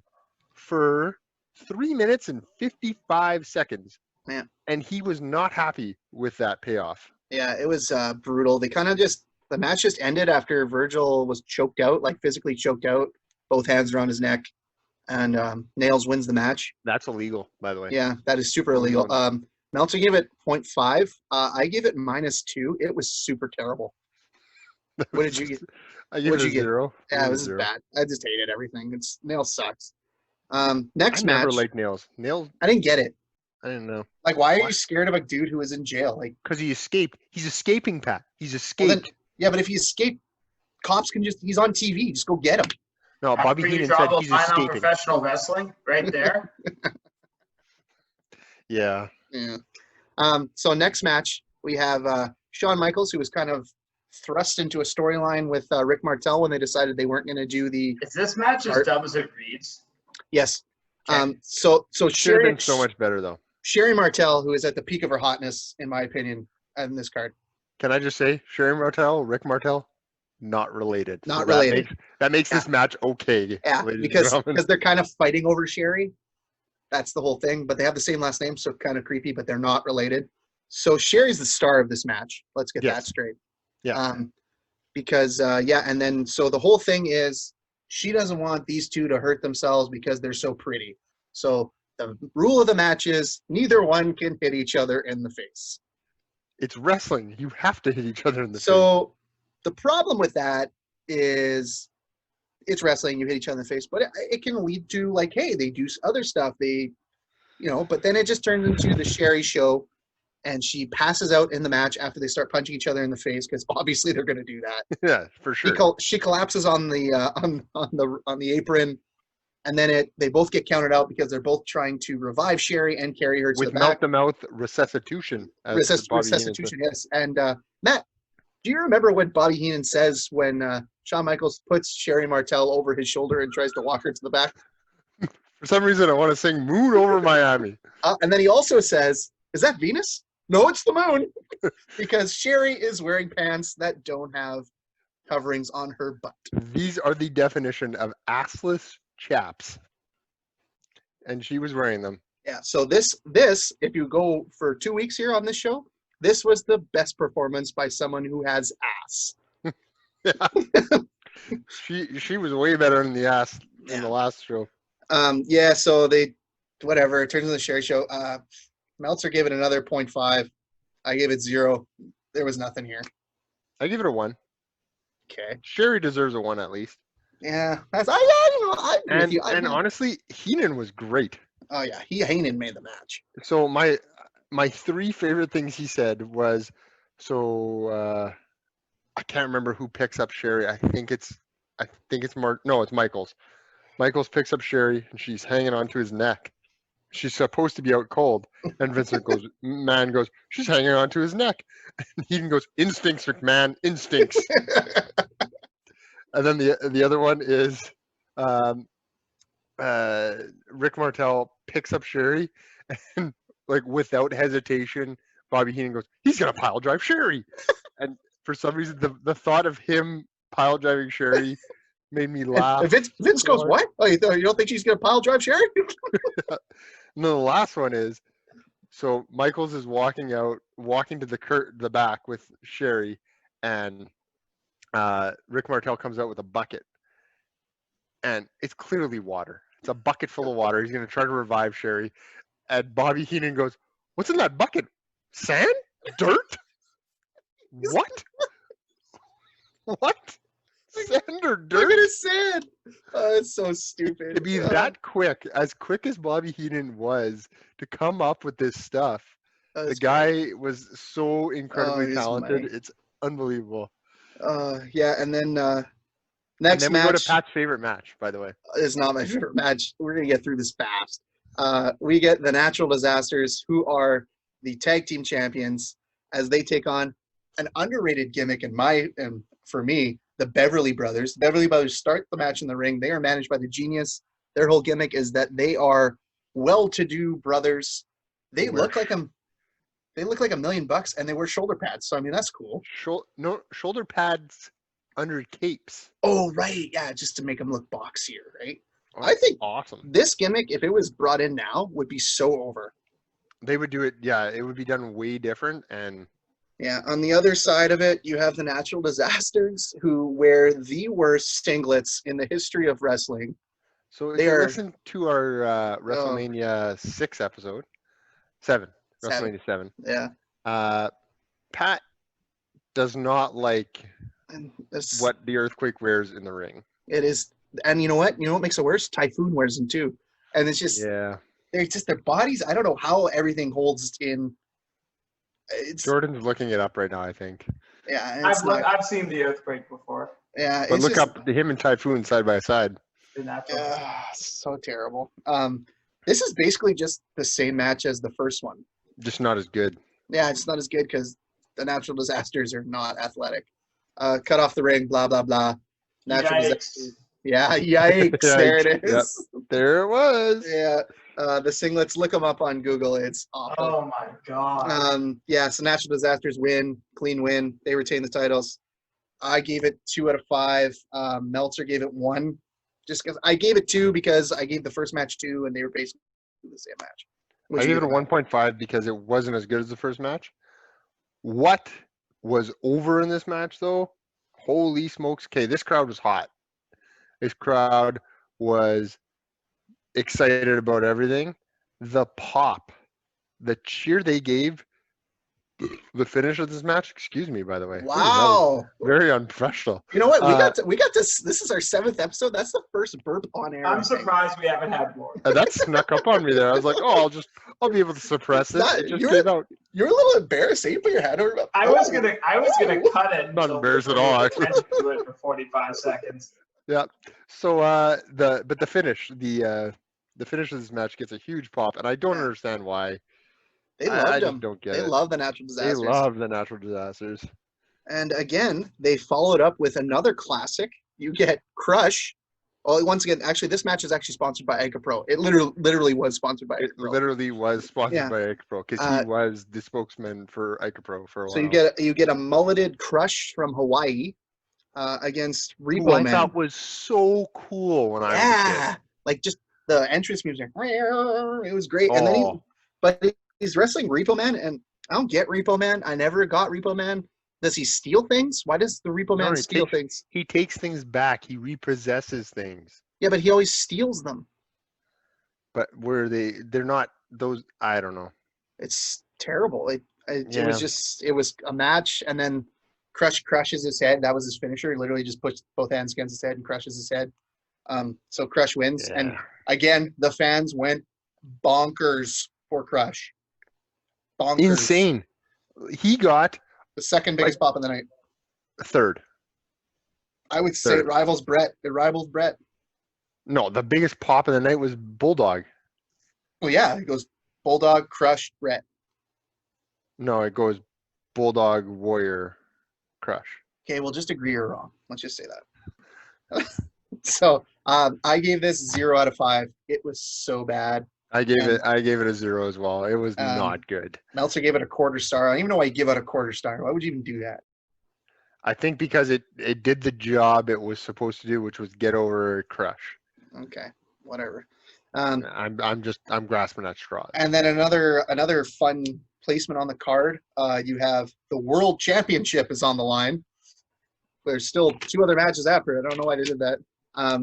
for 3 minutes and 55 seconds. Man. And he was not happy with that payoff. Yeah, it was brutal. They kind of the match just ended after Virgil was choked out, like physically choked out, both hands around his neck, and Nails wins the match. That's illegal, by the way. Yeah, that is super illegal. Meltzer gave it 0.5. I gave it -2. It was super terrible. What did you get? I gave it a 0. Yeah, it was bad. I just hated everything. Nails sucks. Next match. I never liked Nails. I didn't get it. I didn't know. Like, why are you scared of a dude who is in jail? Like, because he escaped. He's escaping, Pat. He's escaped. Yeah, but if he escaped, cops can he's on TV. Just go get him. No, Bobby Heenan said he's escaping. Professional wrestling right there. Yeah. So next match, we have Shawn Michaels, who was kind of thrust into a storyline with Rick Martel when they decided they weren't going to do the... Is this match as dumb as it reads? Yes. So should have been so much better, though. Sherry Martel, who is at the peak of her hotness, in my opinion, in this card. Can I just say, Sherry Martel, Rick Martel, not related. Not related. That makes this match okay. Yeah, because they're kind of fighting over Sherry. That's the whole thing. But they have the same last name, so kind of creepy, but they're not related. So Sherry's the star of this match. Let's get that straight. Yeah. Because, and then so the whole thing is she doesn't want these two to hurt themselves because they're so pretty. So the rule of the match is neither one can hit each other in the face. It's wrestling. You have to hit each other in the face. So the problem with that is it's wrestling. You hit each other in the face, but it can lead to like, hey, they do other stuff. But then it just turns into the Sherry show, and she passes out in the match after they start punching each other in the face because obviously they're going to do that. Yeah, for sure. She collapses on the on the apron, and then they both get counted out because they're both trying to revive Sherry and carry her to the back. With mouth-to-mouth resuscitation. Resuscitation, yes. And Matt, do you remember what Bobby Heenan says when Shawn Michaels puts Sherry Martel over his shoulder and tries to walk her to the back? For some reason, I want to sing Moon Over Miami. And then he also says, is that Venus? No, it's the moon. Because Sherry is wearing pants that don't have coverings on her butt. These are the definition of assless chaps. And she was wearing them. Yeah, so this, if you go for 2 weeks here on this show, this was the best performance by someone who has ass. She was way better in the ass in the last show. So it turns into the Sherry show. Meltzer gave it another 0.5. I gave it 0. There was nothing here. I give it a 1. Okay. Sherry deserves a 1 at least. Yeah. I agree with you. And honestly, Heenan was great. Oh yeah, Heenan made the match. So my 3 favorite things he said was, I can't remember who picks up Sherry. I think it's it's Michaels. Michaels picks up Sherry and she's hanging onto his neck. She's supposed to be out cold. And Vincent goes, she's hanging onto his neck. And Heenan goes, instincts, McMahon, instincts. And then the other one is Rick Martel picks up Sherry and like without hesitation, Bobby Heenan goes, he's gonna pile drive Sherry. And for some reason the thought of him pile driving Sherry made me laugh. Vince goes, what? Oh, you don't think she's gonna pile drive Sherry? And then the last one is, so Michaels is walking to the back with Sherry, and Rick Martel comes out with a bucket, and it's clearly water. It's a bucket full of water. He's going to try to revive Sherry, and Bobby Heenan goes, "What's in that bucket? Sand? Dirt? What? What?" Sand or Look dirt? at his sand. Oh, it's so stupid. To be that quick, as quick as Bobby Heenan was to come up with this stuff, the guy was so incredibly talented. Money. It's unbelievable. Yeah, and then And next then we go to match Pat's favorite match, by the way. is not my favorite match. We're gonna get through this fast. We get the Natural Disasters, who are the tag team champions, as they take on an underrated gimmick and for me, the Beverly Brothers. The Beverly Brothers start the match in the ring. They are managed by the Genius. Their whole gimmick is that they are well-to-do brothers. They look like $1 million, and they wear shoulder pads. So I mean, that's cool. Shoulder pads under capes. Oh right, yeah, just to make them look boxier, right? Oh, I think awesome. This gimmick, if it was brought in now, would be so over. They would do it. Yeah, it would be done way different. And yeah, on the other side of it, you have the Natural Disasters, who wear the worst singlets in the history of wrestling. So if you listen to our WrestleMania 6 episode, 7, WrestleMania 7. Yeah. Pat does not like what the Earthquake wears in the ring. It is, and you know what? You know what makes it worse? Typhoon wears them too, and it's just they're just their bodies. I don't know how everything holds in. Jordan's looking it up right now, I think. Yeah, I've seen the Earthquake before. Yeah, but look up him and Typhoon side by side. So terrible. This is basically just the same match as the first one. Just not as good. Yeah, it's not as good because the Natural Disasters are not athletic. Cut off the ring, blah blah blah. Natural Disasters. Yeah, yikes! There it is. Yep. There it was. Yeah, the singlets. Look them up on Google. It's awful. Oh my god. Yeah. So Natural Disasters win, clean win. They retain the titles. I gave it 2 out of 5. Meltzer gave it 1. Just because I gave it 2 because I gave the first match 2 and they were basically the same match. I gave it a 1.5 because it wasn't as good as the first match. What was over in this match though? Holy smokes. Okay, this crowd was hot. This crowd was excited about everything. The pop, the cheer they gave the finish of this match, excuse me, by the way. Wow. Very unprofessional. You know what? We got this. This is our 7th episode. That's the first burp on air. I'm surprised we haven't had more. That snuck up on me there. I was like, oh, I'll be able to suppress it. It just came out. You're a little embarrassed. You put your hand over. I was gonna cut it. Not embarrassed at all. Actually. Do it for 45 seconds. Yeah. So the finish, the finish of this match gets a huge pop, and I don't understand why. They loved them. Don't get they it. love the Natural Disasters. They love the Natural Disasters. And again, they followed up with another classic. You get Crush. Well, once again, actually, this match is actually sponsored by Ica Pro. It literally was sponsored by Ica Pro. It literally was sponsored by Ica Pro because he was the spokesman for Ica Pro for a while. So you get a mulleted Crush from Hawaii against Repo Man. I thought was so cool when I was a kid. Like just the entrance music. It was great. And then he's wrestling Repo Man, and I don't get Repo Man. I never got Repo Man. Does he steal things? Why does the Repo Man steal things? He takes things back. He repossesses things. Yeah, but he always steals them. But they're not those. I don't know. It's terrible. It was a match, and then Crush crushes his head. That was his finisher. He literally just puts both hands against his head and crushes his head. So Crush wins, and again the fans went bonkers for Crush. Bonkers. Insane. He got the second biggest pop of the night. Third. I would say it rivals Brett. It rivals Brett. No, the biggest pop of the night was Bulldog. Well, yeah, it goes Bulldog, Crush, Brett. No, it goes Bulldog, Warrior, Crush. Okay, we'll just agree you're wrong. Let's just say that. So I gave this 0 out of 5. It was so bad. I gave it a 0 as well. It was not good. Meltzer gave it a 1/4 star. I don't even know why you give it a 1/4 star. Why would you even do that? I think because it did the job it was supposed to do, which was get over Crush. Okay, whatever. I'm grasping at straws. And then another fun placement on the card. You have the World Championship is on the line. There's still 2 other matches after it. I don't know why they did that.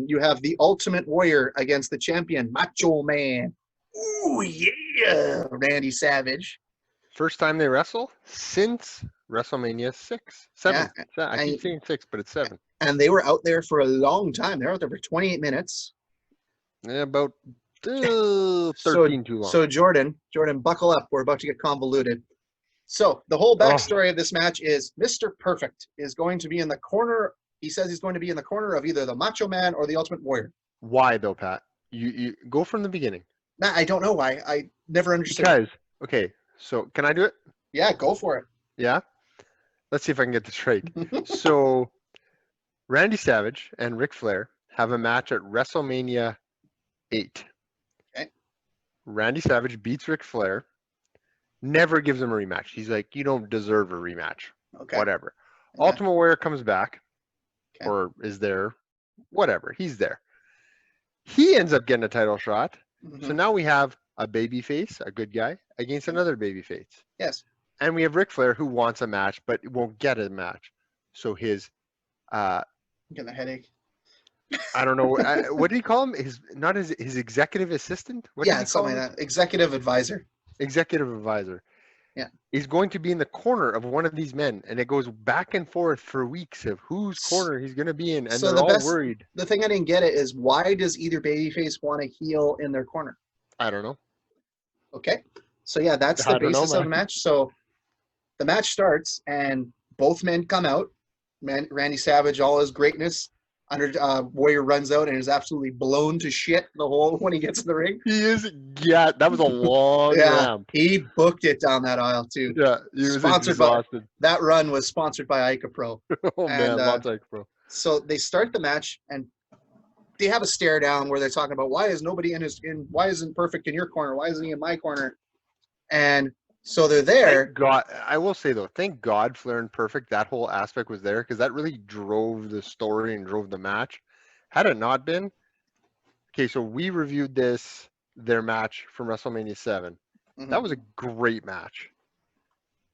You have the Ultimate Warrior against the champion Macho Man. Ooh yeah, Randy Savage. First time they wrestle since WrestleMania 7. I keep saying 6, but it's 7. and they were out there for a long time. They were out there for 28 minutes. Yeah, about 13 too long. So Jordan, buckle up. We're about to get convoluted. So the whole backstory of this match is Mr. Perfect is going to be in the corner. He says he's going to be in the corner of either the Macho Man or the Ultimate Warrior. Why though, Pat? You go from the beginning. Nah, I don't know why. I never understood. Because, okay, so can I do it? Yeah, go for it. Yeah? Let's see if I can get this right. So Randy Savage and Ric Flair have a match at WrestleMania 8. Okay. Randy Savage beats Ric Flair, never gives him a rematch. He's like, you don't deserve a rematch. Okay. Whatever. Okay. Ultimate Warrior comes back, Okay. or is there, whatever. He's there. He ends up getting a title shot. Mhm. So now we have a baby face, a good guy, against another baby face. Yes. And we have Ric Flair who wants a match, but won't get a match. So his, I'm getting a headache. I don't know, what did he call him? His executive assistant? What did Yeah, he something call like him? that. Executive advisor. Executive advisor. Yeah. He's going to be in the corner of one of these men, and it goes back and forth for weeks of whose corner he's going to be in, and So they're the all best- worried. The thing I didn't get it is why does either babyface want to heel in their corner? I don't know. Okay. So yeah, that's I the don't know, basis of the man. match. So the match starts and both men come out. Randy Savage, all his greatness, Warrior runs out and is absolutely blown to shit the whole when he gets in the ring. He is, yeah, that was a long Yeah, ramp. he booked it down that aisle too. Yeah, he was Sponsored by- exhausted. That run was sponsored by Ica Pro. Oh man, and, lots of bro. So they start the match and they have a stare down where they're talking about why is nobody why isn't Perfect in your corner? Why isn't he in my corner? And so they're there. Thank God, I will say though, thank God Flair and Perfect, that whole aspect was there because that really drove the story and drove the match. Had it not been, okay, so we reviewed their match from WrestleMania 7. Mhm. That was a great match.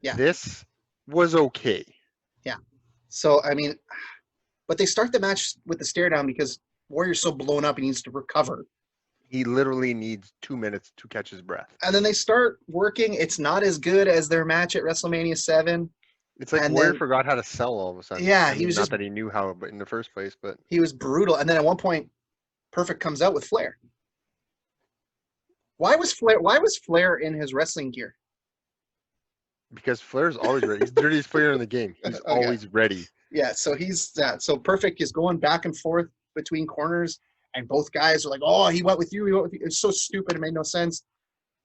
Yeah. This was okay. So I mean, but they start the match with the stare down because Warrior's so blown up he needs to recover. He literally needs 2 minutes to catch his breath. And then they start working. It's not as good as their match at WrestleMania 7. It's like And Warrior then- forgot how to sell all of a sudden. Yeah, I he mean, was not just- that he knew how, but in the first place. But He was brutal. And then at one point, Perfect comes out with Flair. Why was Flair in his wrestling gear? because Flair's always ready. He's the dirtiest player in the game. He's Okay. always ready. Yeah, so so Perfect is going back and forth between corners, and both guys are like, "Oh, he went with you. He went with you." It's so stupid. It made no sense.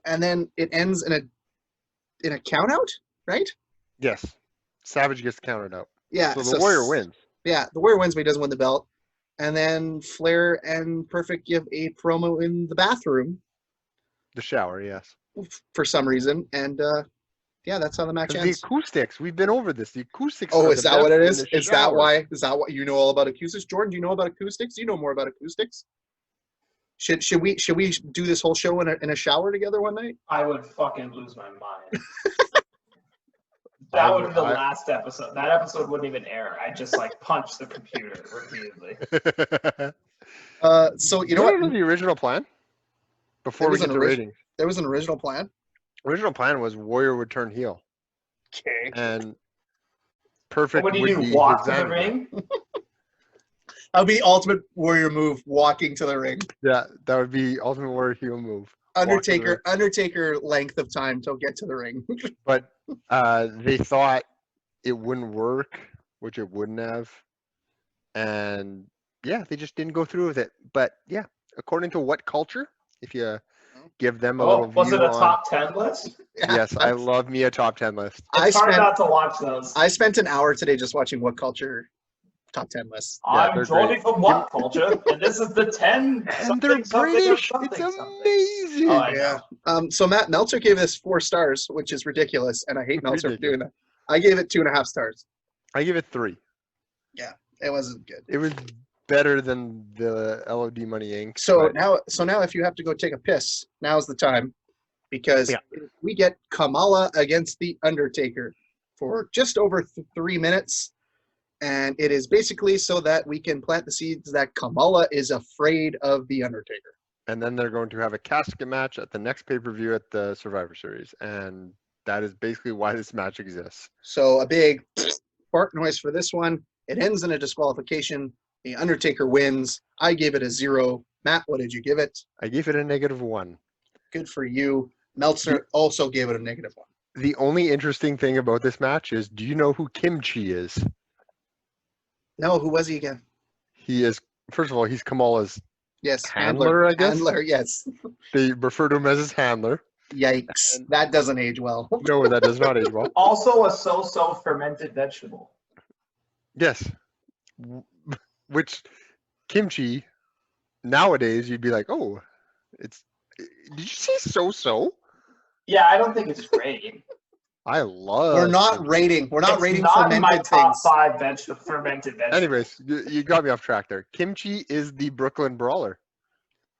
And then it ends in a count out, right? Yes. Savage gets counted out. Yeah. So the Warrior wins. Yeah, the Warrior wins, but he doesn't win the belt. And then Flair and Perfect give a promo in the bathroom The shower, yes. for some reason, and yeah, that's how the match The ends. acoustics, we've been over this. The acoustics. Oh, are is the that what it best is? in the Is that shower. why? Is that what you know all about acoustics, Jordan? Do you know about acoustics? You know more about acoustics. Should we do this whole show in a shower together one night? I would fucking lose my mind. That would be the last episode. That episode wouldn't even air. I'd just like punch the computer repeatedly. So you know what what? was the original plan? Before we was get an to orig- ratings. There was an original plan. Original plan was Warrior would turn heel. Okay. And Perfect What do would you be do? Walk his to the manager. ring? That would be Ultimate Warrior move, walking to the ring. Yeah, that would be Ultimate Warrior heel move. Walk to the ring. Undertaker length of time to get to the ring. But they thought it wouldn't work, which it wouldn't have. And yeah, they just didn't go through with it. But yeah, according to what culture, if you give them a Oh, little was view it a on, top 10 list? yes, I love me a top 10 list. It's hard not to watch those. I spent an hour today just watching What Culture top 10 lists. Yeah, I'm they're Jordy great. from What Culture, and this is the 10. And they're British. It's amazing. Oh, I Yeah. know. So Matt Meltzer gave this 4 stars, which is ridiculous, and I hate Meltzer for doing that. I gave it 2.5 stars. I give it 3. It wasn't good. It was better than the LOD Money Inc. So but now if you have to go take a piss, now's the time, because Yeah. we get Kamala against the Undertaker for just over 3 minutes, and it is basically so that we can plant the seeds that Kamala is afraid of the Undertaker. and then they're going to have a casket match at the next pay-per-view at the Survivor Series, and that is basically why this match exists. So a big fart noise for this one. It ends in a disqualification. The Undertaker wins. I gave it a 0. Matt, what did you give it? I gave it a -1. Good for you. Meltzer also gave it a -1. The only interesting thing about this match is, do you know who Kimchi is? No, who was he again? He is, first of all, he's Kamala's Yes, handler, I guess. Handler, yes. They refer to him as his handler. Yikes. That doesn't age well. No, that does not age well. Also a so-so fermented vegetable. Yes. Which kimchi, nowadays, you'd be like, oh, it's, did you say so-so? Yeah, I don't think it's great. I love We're not kimchi. rating. We're not It's rating not in my fermented top things. 5 fermented vegetables. Anyways, you got me off track there. Kimchi is the Brooklyn Brawler.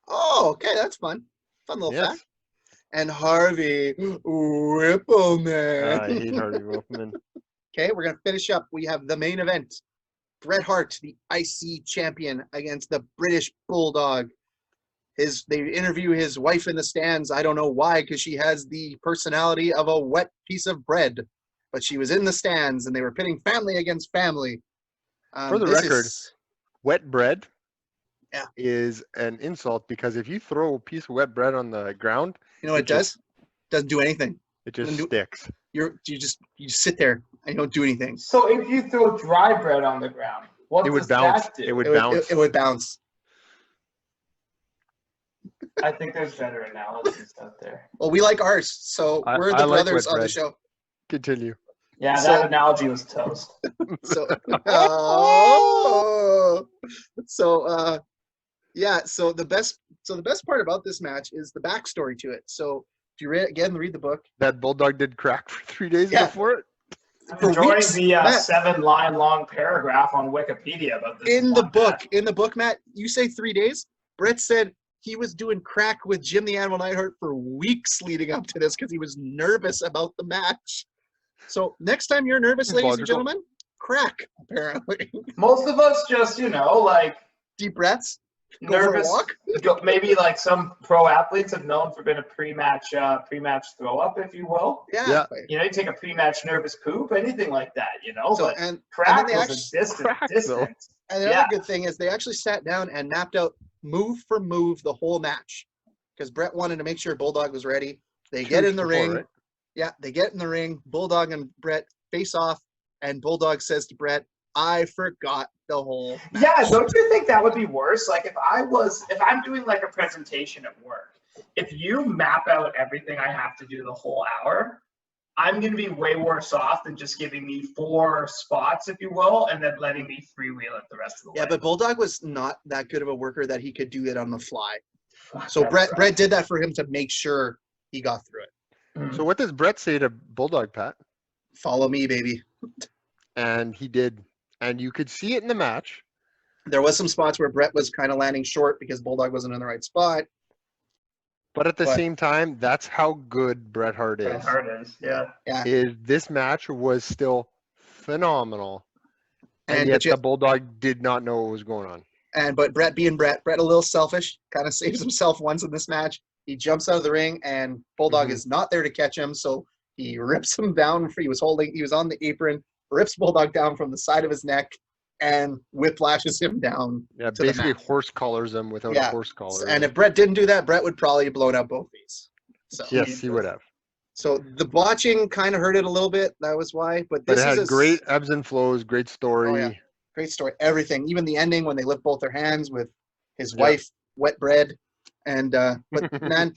Oh, okay, that's fun. Fun little Yes. fact. And Harvey Whippleman. I hate Harvey Wolfman. Okay, we're gonna finish up. We have the main event. Bret Hart, the IC champion, against the British Bulldog. They interview his wife in the stands. I don't know why, because she has the personality of a wet piece of bread. But she was in the stands, and they were pitting family against family. For the this record, is- Wet bread Yeah. is an insult, because if you throw a piece of wet bread on the ground, you know what it does? Doesn't do anything. it just No. sticks. You just sit there and you don't do anything. So if you throw dry bread on the ground, what It would does bounce. that do? It would It bounce. would bounce. I think there's better analogies out there. Well, we like ours, so we're I the like brothers wet on the bread. show. Continue. Yeah, So- that analogy was toast. So, oh, so yeah. So the best part about this match is the backstory to it. So if you read the book. That Bulldog did crack for 3 days Yeah. before it. I'm For enjoying weeks, the Matt. 7-line long paragraph on Wikipedia about this. In the one book, Matt, you say 3 days. Brett said he was doing crack with Jim the Animal Neidhart for weeks leading up to this because he was nervous about the match. So next time you're nervous, ladies and Logical. gentlemen, crack, apparently. Most of us just, like Deep breaths. Go for a nervous. walk. Maybe like some pro athletes have known for being a pre-match throw up, if you will. Yeah. You take a pre-match nervous poop, anything like that, So, but and crack they was actually- a distant. Crack, though. And the other good thing is they actually sat down and mapped out move for move the whole match because Brett wanted to make sure Bulldog was ready. They get in the Before, ring. right? Yeah, they get in the ring. Bulldog and Brett face off, and Bulldog says to Brett, "I forgot the whole match." Yeah, don't you think that would be worse? Like if I'm doing like a presentation at work, if you map out everything I have to do the whole hour, I'm going to be way worse off than just giving me 4 spots, if you will, and then letting me freewheel it the rest of the way. Yeah, but Bulldog was not that good of a worker that he could do it on the fly. So That's Brett right. did that for him to make sure he got through it. So what does Brett say to Bulldog, Pat? Follow me, baby. And he did. And you could see it in the match. There was some spots where Brett was kind of landing short because Bulldog wasn't in the right spot. But at the But- same time, that's how good Bret Hart is. Bret Hart is, yeah. This match was still phenomenal. And And yet but you- the Bulldog did not know what was going on. But Brett being Brett a little selfish, kind of saves himself once in this match. He jumps out of the ring, and Bulldog Mhm. is not there to catch him, so he rips him down. He was on the apron, rips Bulldog down from the side of his neck, and whiplashes him down. Yeah, to the basically mat. horse collars him without a Yeah. horse collar. And if Brett didn't do that, Brett would probably have blown out both these. So, Yes, he would have. So the botching kind of hurt it a little bit. That was why. But But this it is had great ebbs and flows, great story. Oh, yeah. Great story. Everything, even the ending when they lift both their hands with his Yeah. wife, wet bread, and but man,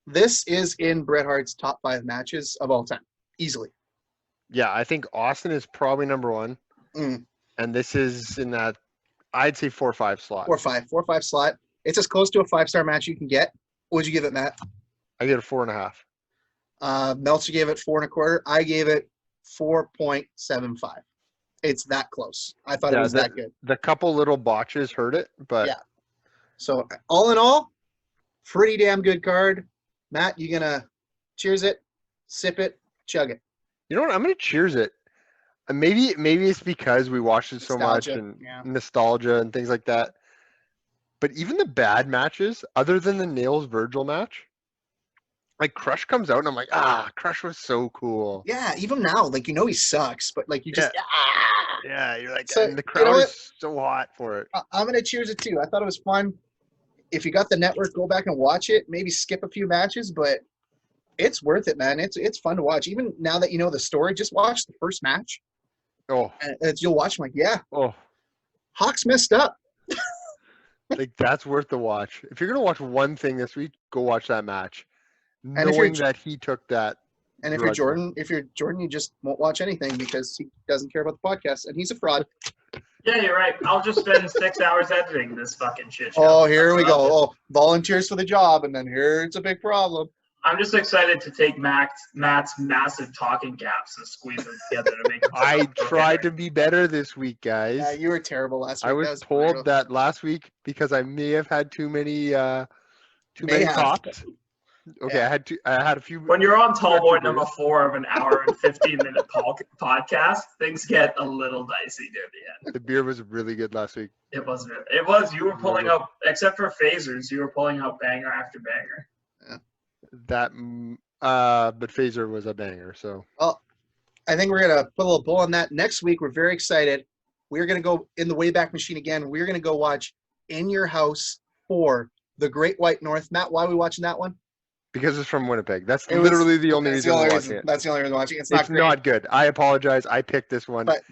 this is in Bret Hart's top 5 matches of all time, easily. Yeah, I think Austin is probably number 1. Mm. And this is in that, I'd say 4 or 5 slot. 4 or 5 slot. It's as close to a 5-star match you can get. What would you give it, Matt? I get a 4.5. Meltzer gave it 4 1/4. I gave it 4.75. It's that close. I thought it Yeah, was that good. The couple little botches hurt it, but Yeah. So all in all, pretty damn good card. Matt, you gonna cheers it, sip it, chug it. you know what? I'm gonna cheers it. And maybe it's because we watched it so much Nostalgia, and yeah. nostalgia and things like that. But even the bad matches, other than the Nails Virgil match, like Crush comes out and I'm like, Crush was so cool. Yeah, even now, like he sucks, but like you just Yeah, you're like, So, and the you know crowd what? is so hot for it. I'm going to cheers it too. I thought it was fun. If you got the network, go back and watch it. Maybe skip a few matches, but it's worth it, man. It's fun to watch. Even now that you know the story, just watch the first match. Oh, And you'll watch them like, yeah, oh, Hawks messed up. like that's worth the watch. If you're gonna watch one thing this week, go watch that match, And if you're knowing that he took that. And if you're Jordan, you just won't watch anything because he doesn't care about the podcast, and he's a fraud. Yeah, you're right. I'll just spend 6 hours editing this fucking shit show. Oh, here we go. Oh, volunteers for the job, and then here's a big problem. I'm just excited to take Matt's massive talking gaps and squeeze them together to make. I tried to be better this week, guys. Yeah, you were terrible last week. I was told that last week because I may have had too many cops. Okay, Yeah. I had a few. When you're on Tallboy number 4 of an hour and 15-minute podcast, things get a little dicey near the end. The beer was really good last week. It was. It was. You were pulling up, except for phasers, you were pulling up banger after banger. That, but Phaser was a banger. So. Well, I think we're gonna put a little bow on that. Next week, we're very excited. We're gonna go in the Wayback Machine again. We're gonna go watch In Your House 4, The Great White North. Matt, why are we watching that one? Because it's from Winnipeg. That's literally the only reason I'm watching it. That's the only reason I'm watching it. It's not good. I apologize. I picked this one. But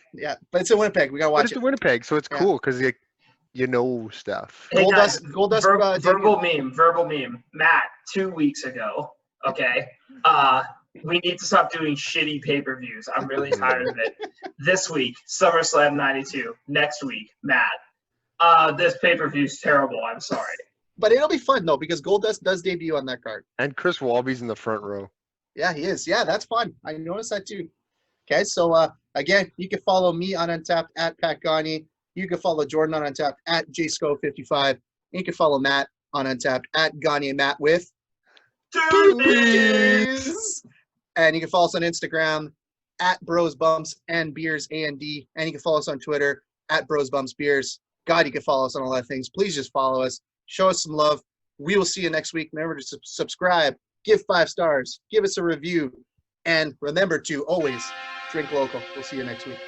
it's in Winnipeg. We gotta watch it's in Winnipeg, so it's cool because you know stuff. Hey guys, Gold Dust. Verbal meme. Matt, 2 weeks ago. Okay. We need to stop doing shitty pay-per-views. I'm really tired of it. This week, SummerSlam 92. Next week, Matt. This pay-per-view's terrible. I'm sorry. But it'll be fun, though, because Goldust does debut on that card. And Chris Walby's in the front row. Yeah, he is. Yeah, that's fun. I noticed that, too. Okay, so, again, you can follow me on Untapped at Pat Gagne. You can follow Jordan on Untapped at JSco55. You can follow Matt on Untapped at Gagne Matt with 2 B's. And you can follow us on Instagram at Bros Bumps and Beers A&D. And you can follow us on Twitter at Bros Bumps Beers. God, you can follow us on a lot of things. Please just follow us. Show us some love. We will see you next week. Remember to subscribe, give 5 stars, give us a review, and remember to always drink local. We'll see you next week.